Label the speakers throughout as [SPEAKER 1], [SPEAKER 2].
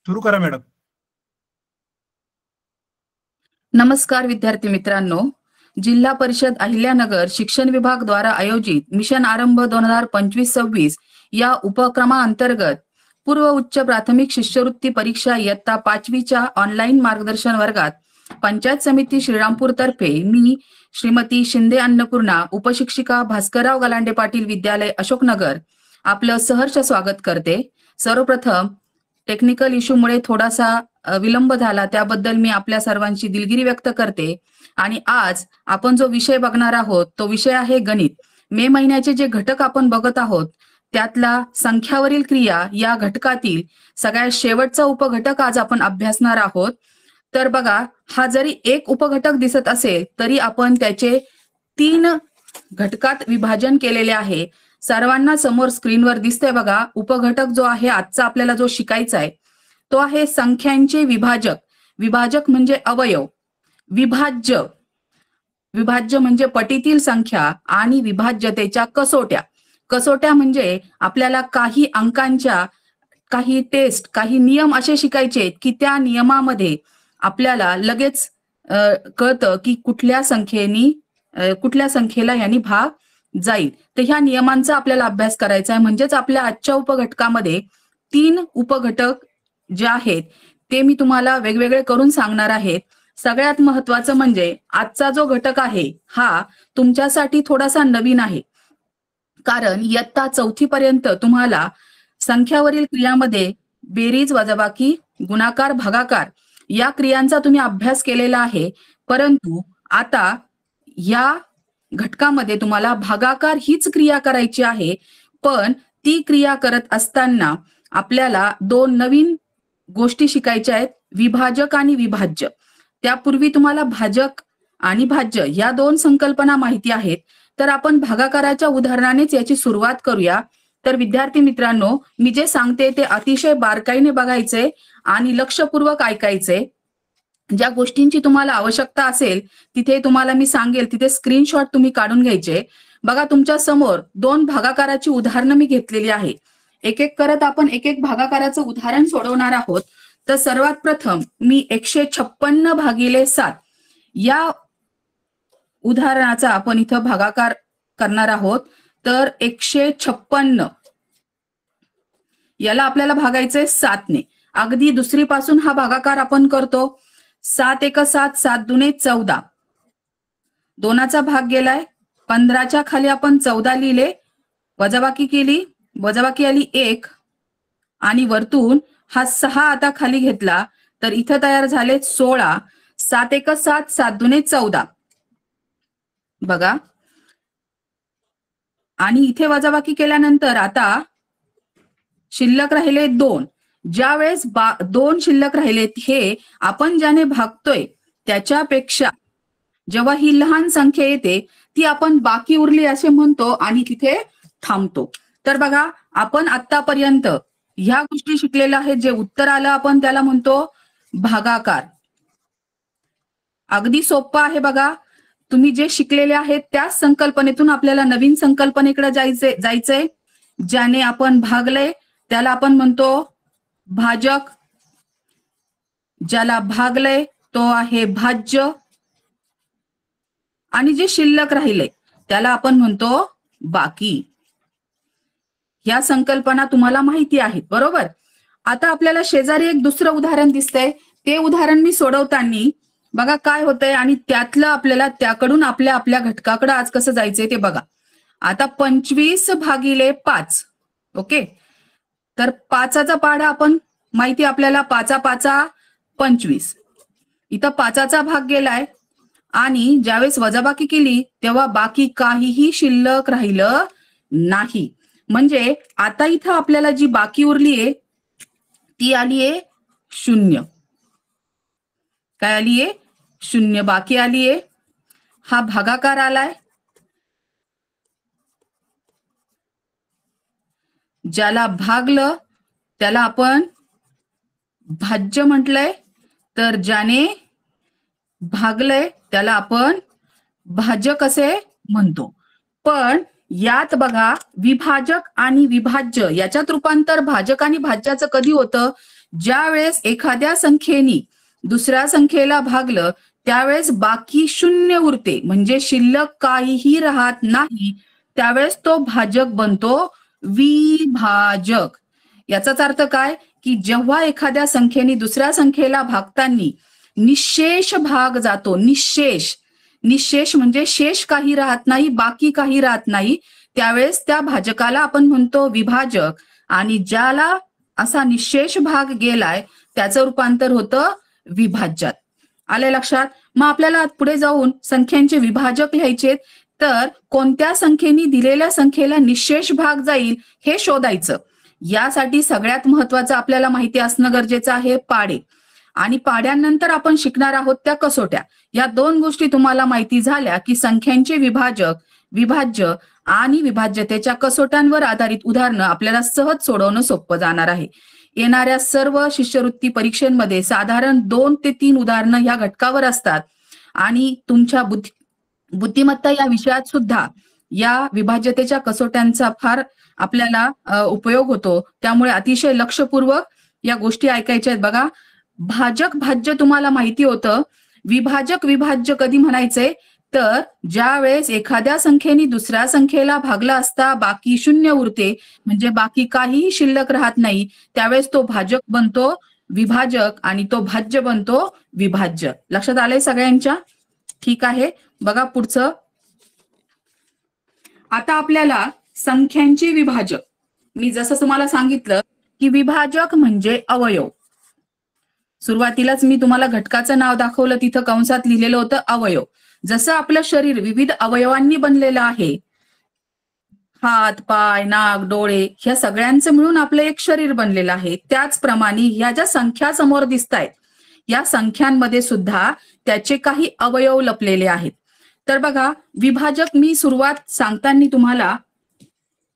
[SPEAKER 1] सुरू करा मॅडम.
[SPEAKER 2] नमस्कार विद्यार्थी मित्रांनो, जिल्हा परिषद अहिल्यानगर शिक्षण विभाग द्वारा आयोजित मिशन आरंभ 2025-26 या उपक्रमाअंतर्गत पूर्व उच्च प्राथमिक शिष्यवृत्ती परीक्षा इयत्ता 5वीच्या ऑनलाईन मार्गदर्शन वर्गात पंचायत समिती श्रीरामपूर तर्फे मी श्रीमती शिंदे अन्नपूर्णा उपशिक्षिका भास्करराव गलांडे पाटील विद्यालय अशोकनगर आपलं सहर्ष स्वागत करते. सर्वप्रथम टेक्निकल इश्यूमुळे थोडासा विलंब झाला, त्याबद्दल मी आपल्या सर्वांची दिलगिरी व्यक्त करते. आणि आज आपण जो विषय बघणार आहोत तो विषय आहे गणित. मे महिन्याचे जे घटक आपण बघत आहोत त्यातला संख्यावरील क्रिया या घटकातील सगळ्यात शेवटचा उपघटक आज आपण अभ्यासणार आहोत. तर बघा, हा जरी एक उपघटक दिसत असेल तरी आपण त्याचे 3 घटकात विभाजन केलेले आहे. सर्वांना समोर स्क्रीनवर दिसतंय बघा. उपघटक जो आहे आजचा आपल्याला जो शिकायचा आहे तो आहे संख्यांचे विभाजक. विभाजक म्हणजे अवयव. विभाज्य, विभाज्य म्हणजे पटीतील संख्या आणि विभाज्यतेच्या कसोट्या. कसोट्या म्हणजे आपल्याला काही अंकांच्या काही टेस्ट, काही नियम असे शिकायचे की त्या नियमामध्ये आपल्याला लगेच कळतं की कुठल्या संख्येला यांनी भाग जाईल. तर ह्या नियमांचा आपल्याला अभ्यास करायचा आहे. म्हणजेच आपल्या आजच्या उपघटकामध्ये 3 उपघटक जे आहेत ते मी तुम्हाला वेगवेगळे करून सांगणार आहेत. सगळ्यात महत्वाचं म्हणजे आजचा जो घटक आहे हा तुमच्यासाठी थोडासा नवीन आहे, कारण इयत्ता 4थी पर्यंत तुम्हाला संख्यावरील क्रियामध्ये बेरीज, वजाबाकी, गुणाकार, भागाकार या क्रियांचा तुम्ही अभ्यास केलेला आहे. परंतु आता या घटकामध्ये तुम्हाला भागाकार हीच क्रिया करायची आहे. पण ती क्रिया करत असताना आपल्याला 2 नवीन गोष्टी शिकायच्या आहेत, विभाजक आणि विभाज्य. त्यापूर्वी तुम्हाला भाजक आणि भाज्य या 2 संकल्पना माहिती आहेत. तर आपण भागाकाराच्या उदाहरणानेच याची सुरुवात करूया. तर विद्यार्थी मित्रांनो, मी जे सांगते ते अतिशय बारकाईने बघायचे आणि लक्षपूर्वक ऐकायचे. ज्या गोष्टींची तुम्हाला आवश्यकता असेल तिथे तुम्हाला मी सांगेल तिथे स्क्रीनशॉट तुम्ही काढून घ्यायचे. बघा, तुमच्या समोर 2 भागाकाराची उदाहरणं मी घेतलेली आहे. एक एक करत आपण एक एक भागाकाराचं उदाहरण सोडवणार आहोत. तर सर्वात प्रथम मी 156 भागिले 7 या उदाहरणाचा आपण इथं भागाकार करणार आहोत. तर 156 याला आपल्याला भागायचंय 7 ने. अगदी दुसरीपासून हा भागाकार आपण करतो. 7 एक 7, 7 दुने 14. 2चा भाग गेलाय. 15च्या खाली आपण 14 लिहिले, वजाबाकी केली, वजाबाकी आली 1 आणि वरतून हा 6 आता खाली घेतला तर इथं तयार झाले 16. 7 एक 7, 7 दुने 14 बघा. आणि इथे वजाबाकी केल्यानंतर आता शिल्लक राहिले 2. ज्या वेळेस 2 शिल्लक राहिलेत हे आपण ज्याने भागतोय त्याच्यापेक्षा जेव्हा ही लहान संख्या येते ती आपण बाकी उरली असे म्हणतो आणि तिथे थांबतो. तर बघा, आपण आतापर्यंत ह्या गोष्टी शिकलेल्या आहेत. जे उत्तर आलं आपण त्याला म्हणतो भागाकार. अगदी सोपं आहे बघा. तुम्ही जे शिकलेले आहेत त्याच संकल्पनेतून आपल्याला नवीन संकल्पनेकडे जायचंय. ज्याने आपण भागलंय त्याला आपण म्हणतो भाजक. ज्याला भागलंय तो आहे भाज्य. आणि जे शिल्लक राहिले त्याला आपण म्हणतो बाकी. ह्या संकल्पना तुम्हाला माहिती आहेत, बरोबर. आता आपल्याला शेजारी एक दुसरं उदाहरण दिसतंय. ते उदाहरण मी सोडवताना बघा काय होतंय आणि त्यातलं आपल्याला त्याकडून आपल्या घटकाकडे आज कसं जायचंय ते बघा. आता 25 भागिले 5. ओके, तर 5चा पाढा आपण माहिती आपल्याला 5 5 25. इथं 5चा भाग गेलाय आणि ज्यावेळेस वजाबाकी केली तेव्हा बाकी काहीही शिल्लक राहिलं नाही. म्हणजे आता इथं आपल्याला जी बाकी उरलीये ती आलीये 0. काय आलीये? 0 बाकी आलीये. हा भागाकार आलाय. ज्याला भागलं त्याला आपण भाज्य म्हटलंय. तर ज्याने भागलंय त्याला आपण भाजक असे म्हणतो. पण यात बघा विभाजक आणि विभाज्य याच्यात रूपांतर भाजक आणि भाज्याचं कधी होतं? ज्या वेळेस एखाद्या संख्येनी दुसऱ्या संख्येला भागलं त्यावेळेस बाकी शून्य उरते, म्हणजे शिल्लक काहीही राहत नाही, त्यावेळेस तो भाजक बनतो विभाजक. याचाच अर्थ काय की जेव्हा एखाद्या संख्येने दुसऱ्या संख्येला भागताना निशेष भाग जातो, निशेष निशेष म्हणजे शेष काही राहत नाही, बाकी काही राहत नाही, त्यावेळेस त्या भाजकाला आपण म्हणतो विभाजक. आणि ज्याला असा निशेष भाग गेलाय त्याचं रूपांतर होतं विभाज्यात. आले लक्षात? मग आपल्याला पुढे जाऊन संख्यांचे विभाजक लिहायचे, तर कोणत्या संख्येने दिलेल्या संख्येला निशेष भाग जाईल हे शोधायचं. यासाठी सगळ्यात महत्वाचं आपल्याला माहिती असणं गरजेचं आहे पाढे. आणि पाढ्यानंतर आपण शिकणार आहोत त्या कसोट्या. या दोन गोष्टी तुम्हाला माहिती झाल्या की संख्यांचे विभाजक, विभाज्य आणि विभाज्यतेच्या कसोट्यांवर आधारित उदाहरणं आपल्याला सहज सोडवणं सोपं जाणार आहे. येणाऱ्या सर्व शिष्यवृत्ती परीक्षेमध्ये साधारण 2 ते 3 उदाहरणं ह्या घटकावर असतात. आणि तुमच्या बुद्धिमत्ता या विषयात सुद्धा या विभाज्यतेच्या कसोट्यांचा फार आपल्याला उपयोग होतो. त्यामुळे अतिशय लक्षपूर्वक या गोष्टी ऐकायच्या आहेत. बघा, भाजक भाज्य तुम्हाला माहिती होतं. विभाजक विभाज्य कधी म्हणायचे? तर ज्या वेळेस एखाद्या संख्येने दुसऱ्या संख्येला भागला असता बाकी शून्य उरते, म्हणजे बाकी काहीही शिल्लक राहत नाही, त्यावेळेस तो भाजक बनतो विभाजक आणि तो भाज्य बनतो विभाज्य. लक्षात आलंय सगळ्यांच्या? ठीक आहे, बघा पुढचं. आता आपल्याला संख्यांचे विभाजक, मी जसं तुम्हाला सांगितलं की विभाजक म्हणजे अवयव. सुरुवातीलाच मी तुम्हाला घटकाचं नाव दाखवलं, तिथं कंसात लिहिलेलं होतं अवयव. जसं आपलं शरीर विविध अवयवांनी बनलेलं आहे, हात, पाय, नाक, डोळे ह्या सगळ्यांचं मिळून आपलं एक शरीर बनलेलं आहे, त्याचप्रमाणे ह्या ज्या संख्या समोर दिसतायत या संख्यांमध्ये सुद्धा त्याचे काही अवयव लपलेले आहेत. तर बघा, विभाजक मी सुरुवात सांगताना तुम्हाला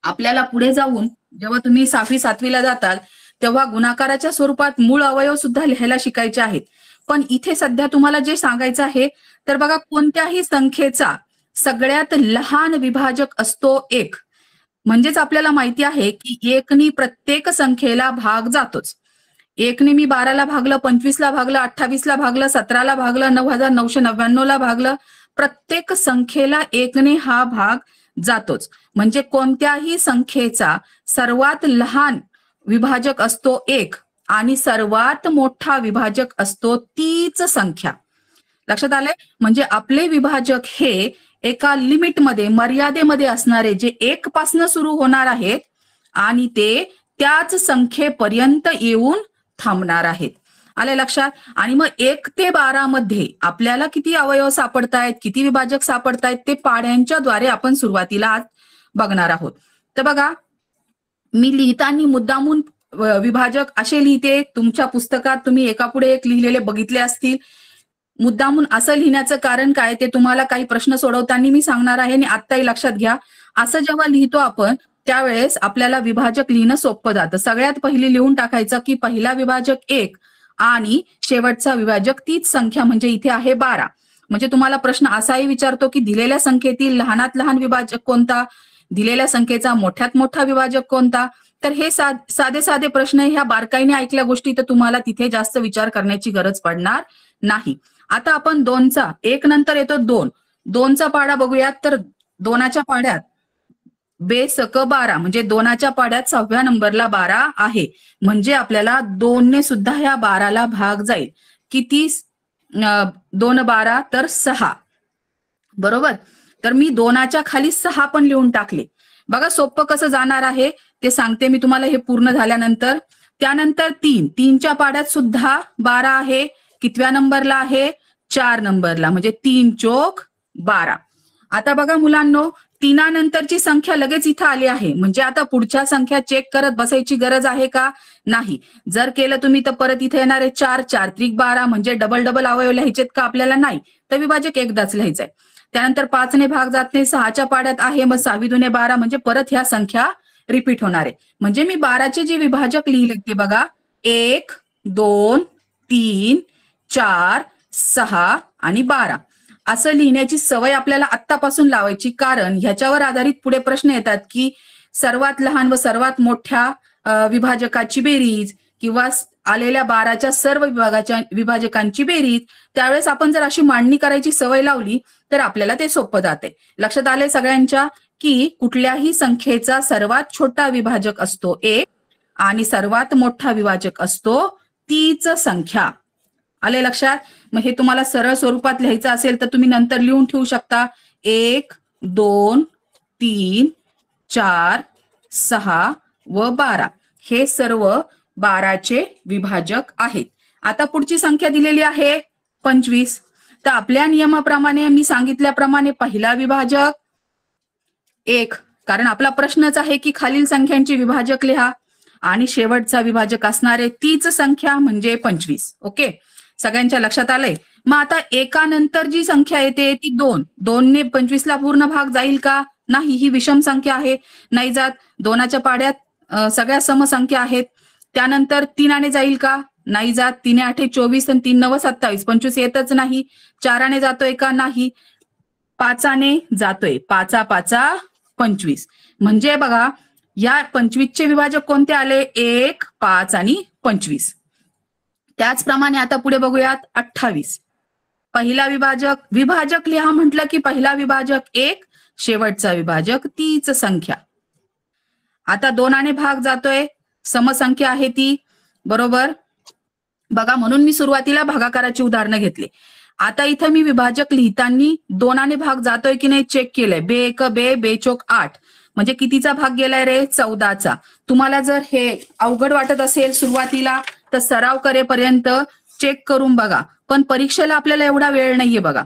[SPEAKER 2] आपल्याला पुढे जाऊन जेव्हा तुम्ही 6वी 7वीला जाताल तेव्हा गुणाकाराच्या स्वरूपात मूळ अवयव सुद्धा लिहायला शिकायचे आहेत. पण इथे सध्या तुम्हाला जे सांगायचं आहे, तर बघा, कोणत्याही संख्येचा सगळ्यात लहान विभाजक असतो 1. म्हणजेच आपल्याला माहिती आहे की 1नी प्रत्येक संख्येला भाग जातोच. 1ने मी 12ला भागलं, 25ला भागलं, 28ला भागलं, 17ला भागलं, 9999ला भागलं, प्रत्येक संख्येला 1ने हा भाग जातोच. म्हणजे कोणत्याही संख्येचा सर्वात लहान विभाजक असतो 1 आणि सर्वात मोठा विभाजक असतो तीच संख्या. लक्षात आलंय? म्हणजे आपले विभाजक हे एका लिमिटमध्ये, मर्यादेमध्ये असणारे, जे 1 पासून सुरू होणार आहेत आणि ते त्याच संख्येपर्यंत येऊन थांबणार आहेत. आले लक्षात? आणि मग 1 ते 12 मध्ये आपल्याला किती अवयव सापडतायत, किती विभाजक सापडतायत, ते पाढ्यांच्या द्वारे आपण सुरुवातीला आज बघणार आहोत. तर बघा, मी लिहिताना मुद्दामून विभाजक असे लिहिते. तुमच्या पुस्तकात तुम्ही एकापुढे एक लिहिलेले बघितले असतील. मुद्दामून असं लिहिण्याचं कारण काय ते तुम्हाला काही प्रश्न सोडवताना मी सांगणार आहे. आणि आत्ताही लक्षात घ्या, असं जेव्हा लिहितो आपण त्यावेळेस आपल्याला विभाजक लिहिणं सोपं जातं. सगळ्यात पहिली लिहून टाकायचं की पहिला विभाजक 1 आणि शेवटचा विभाजक तीच संख्या, म्हणजे इथे आहे 12. म्हणजे तुम्हाला प्रश्न असाही विचारतो की दिलेल्या संख्येतील लहानात लहान विभाजक कोणता, दिलेल्या संख्येचा मोठ्यात मोठा विभाजक कोणता. तर हे साधे साधे प्रश्न, ह्या बारकाईने ऐकल्या गोष्टी, तर तुम्हाला तिथे जास्त विचार करण्याची गरज पडणार नाही. आता आपण 2चा, 1 नंतर येतो 2, 2चा पाढा बघूयात. तर 2च्या पाढ्यात बेसक 12, म्हणजे 2च्या पाढ्यात 6व्या नंबरला 12 आहे. म्हणजे आपल्याला 2ने सुद्धा ह्या 12ला भाग जाईल. किती? 2 12 तर 6, बरोबर. तर मी 2च्या खाली 6 पण लिहून टाकले. बघा सोपं कसं जाणार आहे ते सांगते मी तुम्हाला हे पूर्ण झाल्यानंतर. त्यानंतर 3, 3च्या पाढ्यात सुद्धा 12 आहे. कितव्या नंबरला आहे? 4 नंबरला, म्हणजे 3 चोक 12. आता बघा मुलांनो, 3 नंतरची संख्या लगेच इथं आली आहे. म्हणजे आता पुढच्या संख्या चेक करत बसायची गरज आहे का? नाही. जर केलं तुम्ही तर परत इथे येणार आहे 4, 4 त्रिक 12, म्हणजे डबल डबल अवयव लिहायचेत का? आपल्याला नाही. तर विभाजक एकदाच लिहायचंय. त्यानंतर 5ने भाग जात नाही, 6च्या पाढ्यात आहे, मग 6 दुने 12, म्हणजे परत ह्या संख्या रिपीट होणार आहे. म्हणजे मी 12चे जे विभाजक लिहिले ते बघा, 1 2 3 4 6 आणि 12. असं लिहिण्याची सवय आपल्याला आत्तापासून लावायची, कारण ह्याच्यावर आधारित पुढे प्रश्न येतात की सर्वात लहान व सर्वात मोठ्या विभाजकाची बेरीज किंवा आलेल्या 12च्या सर्व विभाजकांची बेरीज. त्यावेळेस आपण जर अशी मांडणी करायची सवय लावली तर आपल्याला ते सोपं जाते. लक्षात आले सगळ्यांच्या की कुठल्याही संख्येचा सर्वात छोटा विभाजक असतो 1 आणि सर्वात मोठा विभाजक असतो तीच संख्या. आले लक्षात? मग हे तुम्हाला सरळ स्वरूपात लिहायचं असेल तर तुम्ही नंतर लिहून ठेवू शकता. 1, 2, 3, 4, 6 व 12 हे सर्व 12चे विभाजक आहेत. आता पुढची संख्या दिलेली आहे 25. तर आपल्या नियमाप्रमाणे मी सांगितल्याप्रमाणे पहिला विभाजक 1, कारण आपला प्रश्नच आहे की खालील संख्यांचे विभाजक लिहा, आणि शेवटचा विभाजक असणारे तीच संख्या म्हणजे 25. ओके, सगळ्यांच्या लक्षात आलंय? मग आता एकानंतर जी संख्या येते ती 2. 2 ने 25ला पूर्ण भाग जाईल का? नाही, ही विषम संख्या आहे, नाही जात. 2च्या पाड्यात सगळ्या समसंख्या आहेत. त्यानंतर 3 जाईल का? नाही जात. 3 8 24 आणि 3 9 27. 25 येतच नाही. 4 जातोय का? नाही. 5 जातोय. 5 5 25. म्हणजे बघा या 25चे विभाजक कोणते आले? 1, 5 आणि 25. त्याचप्रमाणे आता पुढे बघूयात 28. पहिला विभाजक लिहा म्हटलं की पहिला विभाजक 1, शेवटचा विभाजक तीच संख्या. आता 2 भाग जातोय, समसंख्या आहे ती, बरोबर? बघा, म्हणून मी सुरुवातीला भागाकाराची उदाहरणं घेतली. आता इथं मी विभाजक लिहिताना 2 भाग जातोय की नाही चेक केलंय. बे 1 बे, बे चोक 8. म्हणजे कितीचा भाग गेलाय रे? 14चा. तुम्हाला जर हे अवघड वाटत असेल सुरुवातीला तर सराव करेपर्यंत चेक करून बघा. पण परीक्षेला आपल्याला एवढा वेळ नाहीये बघा,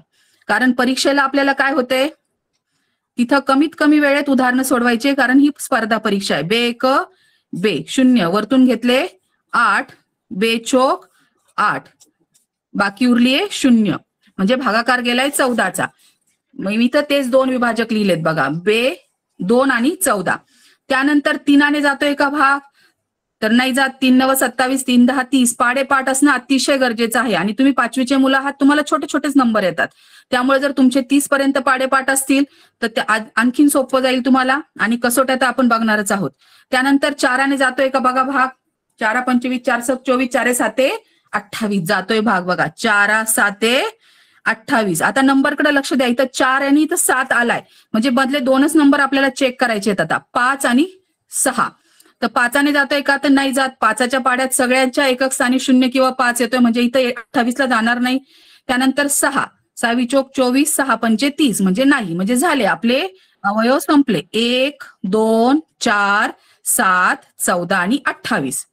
[SPEAKER 2] कारण परीक्षेला आपल्याला काय होतंय, तिथं कमीत कमी वेळेत उदाहरणं सोडवायचे, कारण ही स्पर्धा परीक्षा आहे. बे 1 बे 0 वरतून घेतले 8, बे चोक 8, बाकी उरलीये 0, म्हणजे भागाकार गेलाय 14चा. मग मी तर तेच 2 विभाजक लिहिलेत बघा, बे 2 आणि 14. त्यानंतर 3 जातोय का भाग? तर नाही जात. 3 9 27, 3 10 30. पाडेपाठ असणं अतिशय गरजेचं आहे, आणि तुम्ही 5वीचे मुलं आहात, तुम्हाला छोटे छोटेच नंबर येतात. त्यामुळे जर तुमचे 30 पर्यंत पाडेपाठ असतील तर ते आणखीन सोपं जाईल तुम्हाला, आणि कसोट्यात आपण बघणारच आहोत. त्यानंतर 4 जातोय का बघा भाग? 4 25, 4 7 24, 4 7 28 जातोय भाग बघा. 4 7 28. आता नंबरकडे लक्ष द्या. इथं 4 आणि इथं 7 आलाय, म्हणजे बदले 2च नंबर आपल्याला चेक करायचे आहेत आता, 5 आणि 6. तर 5 जातोय का? तर नाही जात. 5च्या पाड्यात सगळ्यांच्या एकक स्थानी 0 किंवा 5 येतोय, म्हणजे इथं 28ला जाणार नाही. त्यानंतर 6, 6 चोक 24, 6 पंचे 30, म्हणजे नाही. म्हणजे झाले आपले अवयव संपले. 1 2 4 7 14 आणि 28.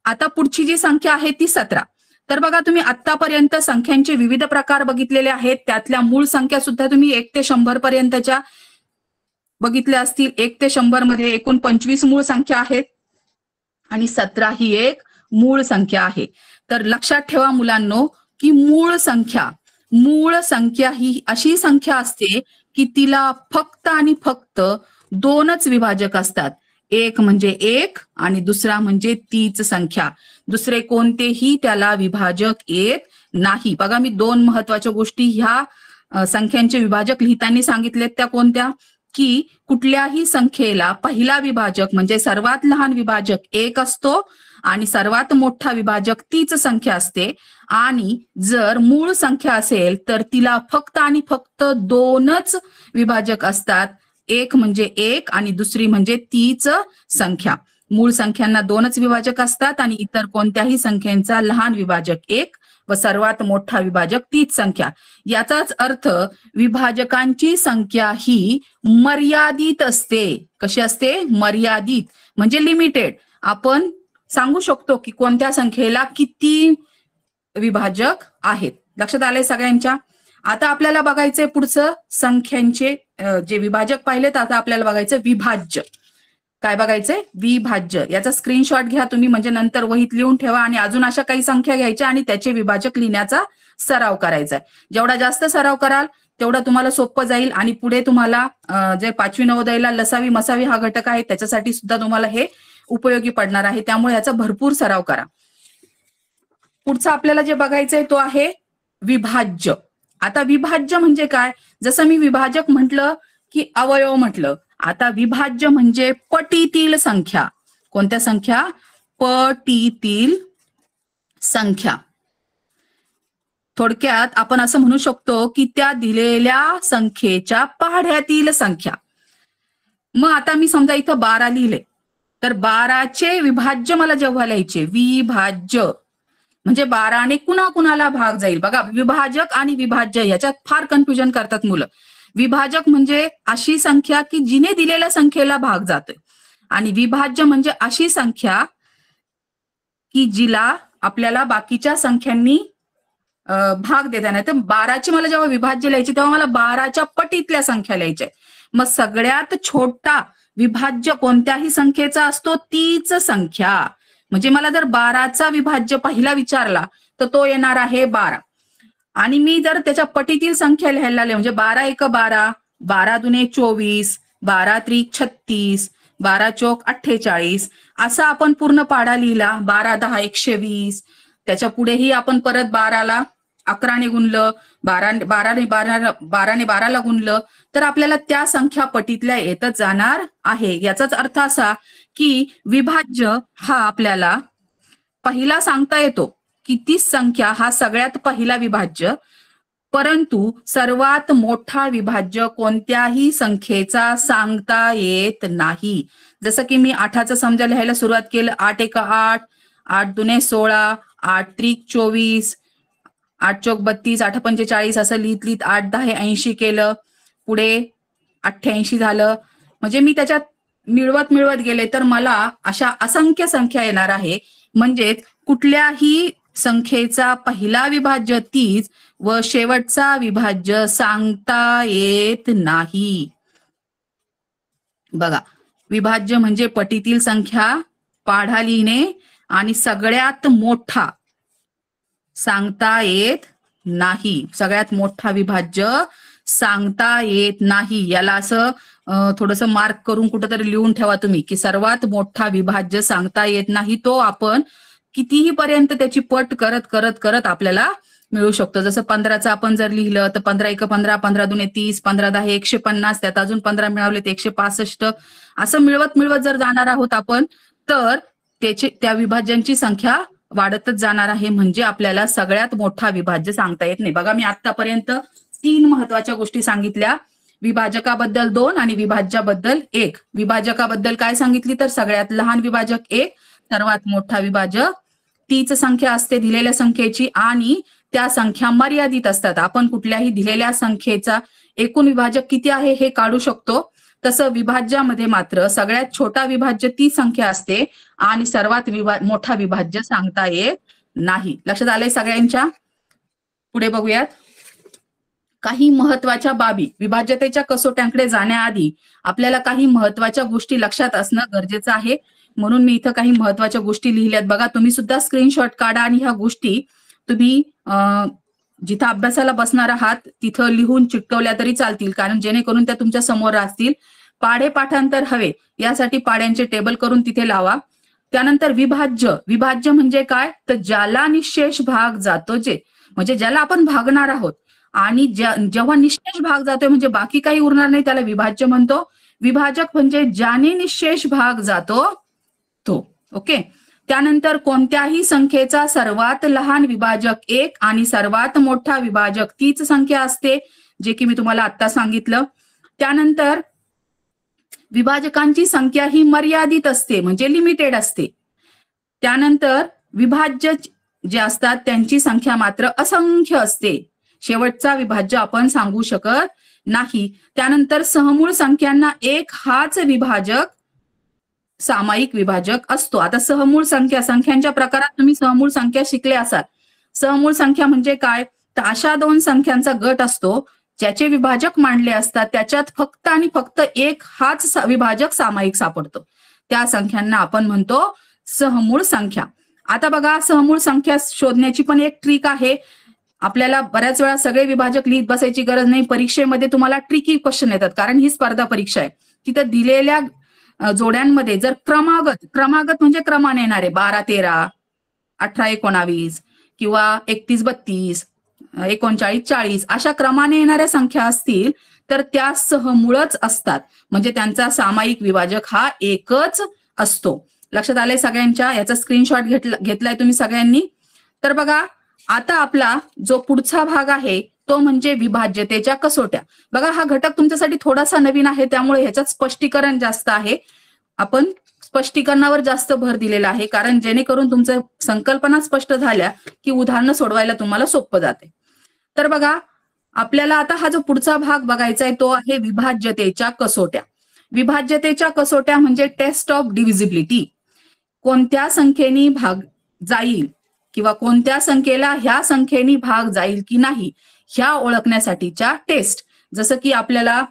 [SPEAKER 2] आता पुढची जी संख्या आहे ती 17. तर बघा, तुम्ही आतापर्यंत संख्यांचे विविध प्रकार बघितलेले आहेत. त्यातल्या मूळ संख्या सुद्धा तुम्ही 1 ते 100 पर्यंतच्या बघितल्या असतील. 1 ते 100 मध्ये एकूण 25 मूळ संख्या आहेत, आणि 17 ही एक मूळ संख्या आहे. तर लक्षात ठेवा मुलांनो की मूळ संख्या ही अशी संख्या असते की तिला फक्त आणि फक्त 2च विभाजक असतात. एक म्हणजे 1 आणि दुसरा म्हणजे तीच संख्या. दुसरे कोणतेही त्याला विभाजक येत नाही. बघा, मी 2 महत्वाच्या गोष्टी ह्या संख्यांचे विभाजक लिहिताना सांगितलेत. त्या कोणत्या? की कुठल्याही संख्येला पहिला विभाजक म्हणजे सर्वात लहान विभाजक 1 असतो, आणि सर्वात मोठा विभाजक तीच संख्या असते. आणि जर मूळ संख्या असेल तर तिला फक्त आणि फक्त 2च विभाजक असतात. एक म्हणजे 1 आणि दुसरी म्हणजे तीच संख्या. मूळ संख्यांना 2च विभाजक असतात, आणि इतर कोणत्याही संख्येचा लहान विभाजक 1 व सर्वात मोठा विभाजक तीच संख्या. याचाच अर्थ विभाजकांची संख्या ही मर्यादित असते. कशी असते? मर्यादित, म्हणजे लिमिटेड. आपण सांगू शकतो की कोणत्या संख्येला किती विभाजक आहेत. लक्षात आलंय सगळ्यांच्या? आता आपल्याला बघायचंय पुढचं संख्यांचे जे विभाजक पाहिलेत, आता आपल्याला बघायचं विभाज्य. काय बघायचंय? विभाज्य. याचा स्क्रीनशॉट घ्या तुम्ही, म्हणजे नंतर वहीत लिहून ठेवा, आणि अजून अशा काही संख्या घ्यायच्या आणि त्याचे विभाजक लिहिण्याचा सराव करायचा. जेवढा जास्त सराव कराल तेवढा तुम्हाला सोपं जाईल, आणि पुढे तुम्हाला जे 5वी नवोदयला लसावी मसावी हा घटक आहे त्याच्यासाठी सुद्धा तुम्हाला हे उपयोगी पडणार आहे. त्यामुळे याचा भरपूर सराव करा. पुढचा आपल्याला जे बघायचंय तो आहे विभाज्य. आता विभाज्य म्हणजे काय? जसं मी विभाजक म्हटलं की अवयव म्हटलं, आता विभाज्य म्हणजे पटीतील संख्या. कोणत्या संख्या? पटीतील संख्या. थोडक्यात आपण असं म्हणू शकतो की त्या दिलेल्या संख्येच्या पाढ्यातील संख्या. मग आता मी समजा इथं 12 लिहिले, तर 12चे विभाज्य मला जेव्हा लिहायचे, विभाज्य म्हणजे 12ने कुणाकुणाला भाग जाईल. बघा, विभाजक आणि विभाज्य याच्यात फार कन्फ्युजन करतात मुलं. विभाजक म्हणजे अशी संख्या की जिने दिलेल्या संख्येला भाग जातोय, आणि विभाज्य म्हणजे अशी संख्या की जिला आपल्याला बाकीच्या संख्यांनी भाग देता नाही. तर 12ची मला जेव्हा विभाज्य लिहायची तेव्हा मला 12च्या पटीतल्या संख्या लिहायच्या. मग सगळ्यात छोटा विभाज्य कोणत्याही संख्येचा असतो तीच संख्या. म्हणजे मला जर 12चा विभाज्य पहिला विचारला तर तो येणार आहे 12. आणि मी जर त्याच्या पटीतील संख्या लिहायला लागले, म्हणजे 12 एक 12, 12 दुने 24, 12 त्रिक 36, 12 चोक 48, असा आपण पूर्ण पाढा लिहिला. 12 10 120. त्याच्या पुढेही आपण परत 12ला 11ने गुणलं, 12ला गुणलं, तर आपल्याला त्या संख्या पटीतल्या येतच जाणार आहे. याचाच अर्थ असा की विभाज्य हा आपल्याला पहिला सांगता येतो की ती संख्या हा सगळ्यात पहिला विभाज्य, परंतु सर्वात मोठा विभाज्य कोणत्याही संख्येचा सांगता येत नाही. जसं की मी 8चं समजा लिहायला सुरुवात केलं, 8 एक 8, 8 दुने 16, 8 त्रिक 24, 8 चोक 32, 8 45 असं लिहित लिहित 8 10 80 केलं, पुढे 88 झालं. म्हणजे मी त्याच्यात मिळवत गेले तर मला अशा असंख्य संख्या येणार आहे. म्हणजेच कुठल्याही संख्येचा पहिला विभाज्य तीच व शेवटचा विभाज्य सांगता येत नाही. बघा, विभाज्य म्हणजे पटीतील संख्या, पाढा लिहिणे, आणि सगळ्यात मोठा सांगता येत नाही. सगळ्यात मोठा विभाज्य सांगता येत नाही. याला असं थोडंसं मार्क करून कुठंतरी लिहून ठेवा तुम्ही की सर्वात मोठा विभाज्य सांगता येत नाही. तो आपण कितीही पर्यंत त्याची पट करत करत करत आपल्याला मिळू शकतो. जसं 15चं आपण जर लिहिलं तर 15 एक 15, 15 दुने 30, 15 10 150, त्यात अजून 15 मिळवले तर 165. असं मिळवत जर जाणार आहोत आपण, तर त्या विभाज्यांची संख्या वाढतच जाणार आहे. म्हणजे आपल्याला सगळ्यात मोठा विभाज्य सांगता येत नाही. बघा, मी आतापर्यंत 3 महत्वाच्या गोष्टी सांगितल्या. विभाजकाबद्दल 2 आणि विभाज्याबद्दल 1. विभाजकाबद्दल काय सांगितली तर सगळ्यात लहान विभाजक 1, सर्वात मोठा विभाजक तीच संख्या असते दिलेल्या संख्येची, आणि त्या संख्या मर्यादित असतात. आपण कुठल्याही दिलेल्या संख्येचा एकूण विभाजक किती आहे हे काढू शकतो. तसं विभाज्यामध्ये मात्र सगळ्यात छोटा विभाज्य ती संख्या असते आणि सर्वात मोठा विभाज्य सांगता येत नाही. लक्षात आलंय सगळ्यांच्या? पुढे बघूयात काही महत्वाच्या बाबी. विभाज्यतेच्या कसोट्यांकडे जाण्याआधी आपल्याला काही महत्वाच्या गोष्टी लक्षात असणं गरजेचं आहे. म्हणून मी इथं काही महत्वाच्या गोष्टी लिहिल्यात. बघा, तुम्ही सुद्धा स्क्रीनशॉट काढा आणि ह्या गोष्टी तुम्ही जिथं अभ्यासाला बसणार आहात तिथं लिहून चिटकवल्या तरी चालतील, कारण जेणेकरून त्या तुमच्या समोर असतील. पाढे पाठांतर हवे यासाठी पाड्यांचे टेबल करून तिथे लावा. त्यानंतर विभाज्य म्हणजे काय तर ज्याला निशेष भाग जातो, म्हणजे ज्याला आपण भागणार आहोत, आणि जेव्हा निशेष भाग जातोय म्हणजे बाकी काही उरणार नाही त्याला विभाज्य म्हणतो. विभाजक म्हणजे ज्याने निशेष भाग जातो तो. ओके. त्यानंतर कोणत्याही संख्येचा सर्वात लहान विभाजक 1 आणि सर्वात मोठा विभाजक तीच संख्या असते, जे की मी तुम्हाला आता सांगितलं. त्यानंतर विभाजकांची संख्या ही मर्यादित असते, म्हणजे लिमिटेड असते. त्यानंतर विभाज्य जे असतात त्यांची संख्या मात्र असंख्य असते. शेवटचा विभाज्य आपण सांगू शकत नाही. त्यानंतर सहमूळ संख्यांना एक हाच विभाजक सामायिक विभाजक असतो. आता सहमूळ संख्यांच्या प्रकारात तुम्ही सहमूळ संख्या शिकले असाल. सहमूळ संख्या म्हणजे काय तर अशा 2 संख्यांचा गट असतो ज्याचे विभाजक मांडले असतात, त्याच्यात फक्त आणि फक्त एक हाच विभाजक सामायिक सापडतो. त्या संख्यांना आपण म्हणतो सहमूळ संख्या. आता बघा, सहमूळ संख्या शोधण्याची पण एक ट्रिक आहे. आपल्याला बऱ्याच वेळा सगळे विभाजक लिहित बसायची गरज नाही. परीक्षेमध्ये तुम्हाला ट्रिकी क्वेश्चन येतात, कारण ही स्पर्धा परीक्षा आहे. तिथं दिलेल्या जोड्यांमध्ये जर क्रमागत म्हणजे क्रमाने येणारे 12 13, 18 19 किंवा 31 32 39, 40 अशा क्रमाने येणाऱ्या संख्या असतील तर त्या सहमूळच असतात, म्हणजे त्यांचा सामायिक विभाजक हा एकच असतो. लक्षात आलंय सगळ्यांच्या? याचा स्क्रीनशॉट घेतलाय तुम्ही सगळ्यांनी? तर बघा, आता आपला जो पुढचा भाग आहे तो म्हणजे विभाज्यतेच्या कसोट्या. बघा, हा घटक तुमच्यासाठी थोडासा नवीन आहे, त्यामुळे ह्याच्यात स्पष्टीकरण जास्त आहे. आपण स्पष्टीकरणावर जास्त भर दिलेला आहे, कारण जेणेकरून तुमचं संकल्पना स्पष्ट झाल्या की उदाहरणं सोडवायला तुम्हाला सोपं जाते. तर बघा, आपल्याला आता हा जो पुढचा भाग बघायचा आहे तो आहे विभाज्यतेच्या कसोट्या. विभाज्यतेच्या कसोट्या म्हणजे टेस्ट ऑफ डिव्हिजिबिलिटी. कोणत्या संख्येनी भाग जाईल किंवा कोणत्या संख्येला ह्या संख्येनी भाग जाईल की नाही ह्या ओळखण्यासाठीच्या टेस्ट. जसं की आपल्याला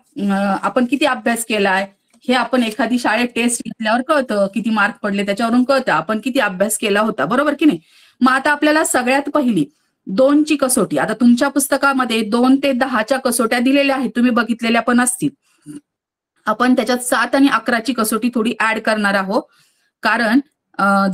[SPEAKER 2] आपण किती अभ्यास केलाय हे आपण एखादी शाळेत टेस्ट घेतल्यावर कळतं, किती मार्क पडले त्याच्यावरून कळतं आपण किती अभ्यास केला होता, बरोबर की नाही? मग आता आपल्याला सगळ्यात पहिली 2ची कसोटी, आता तुमच्या पुस्तकामध्ये 2 ते 10च्या कसोट्या दिलेल्या आहेत, तुम्ही बघितलेल्या पण असतील. आपण त्याच्यात 7 आणि 11ची कसोटी थोडी ऍड करणार आहोत, कारण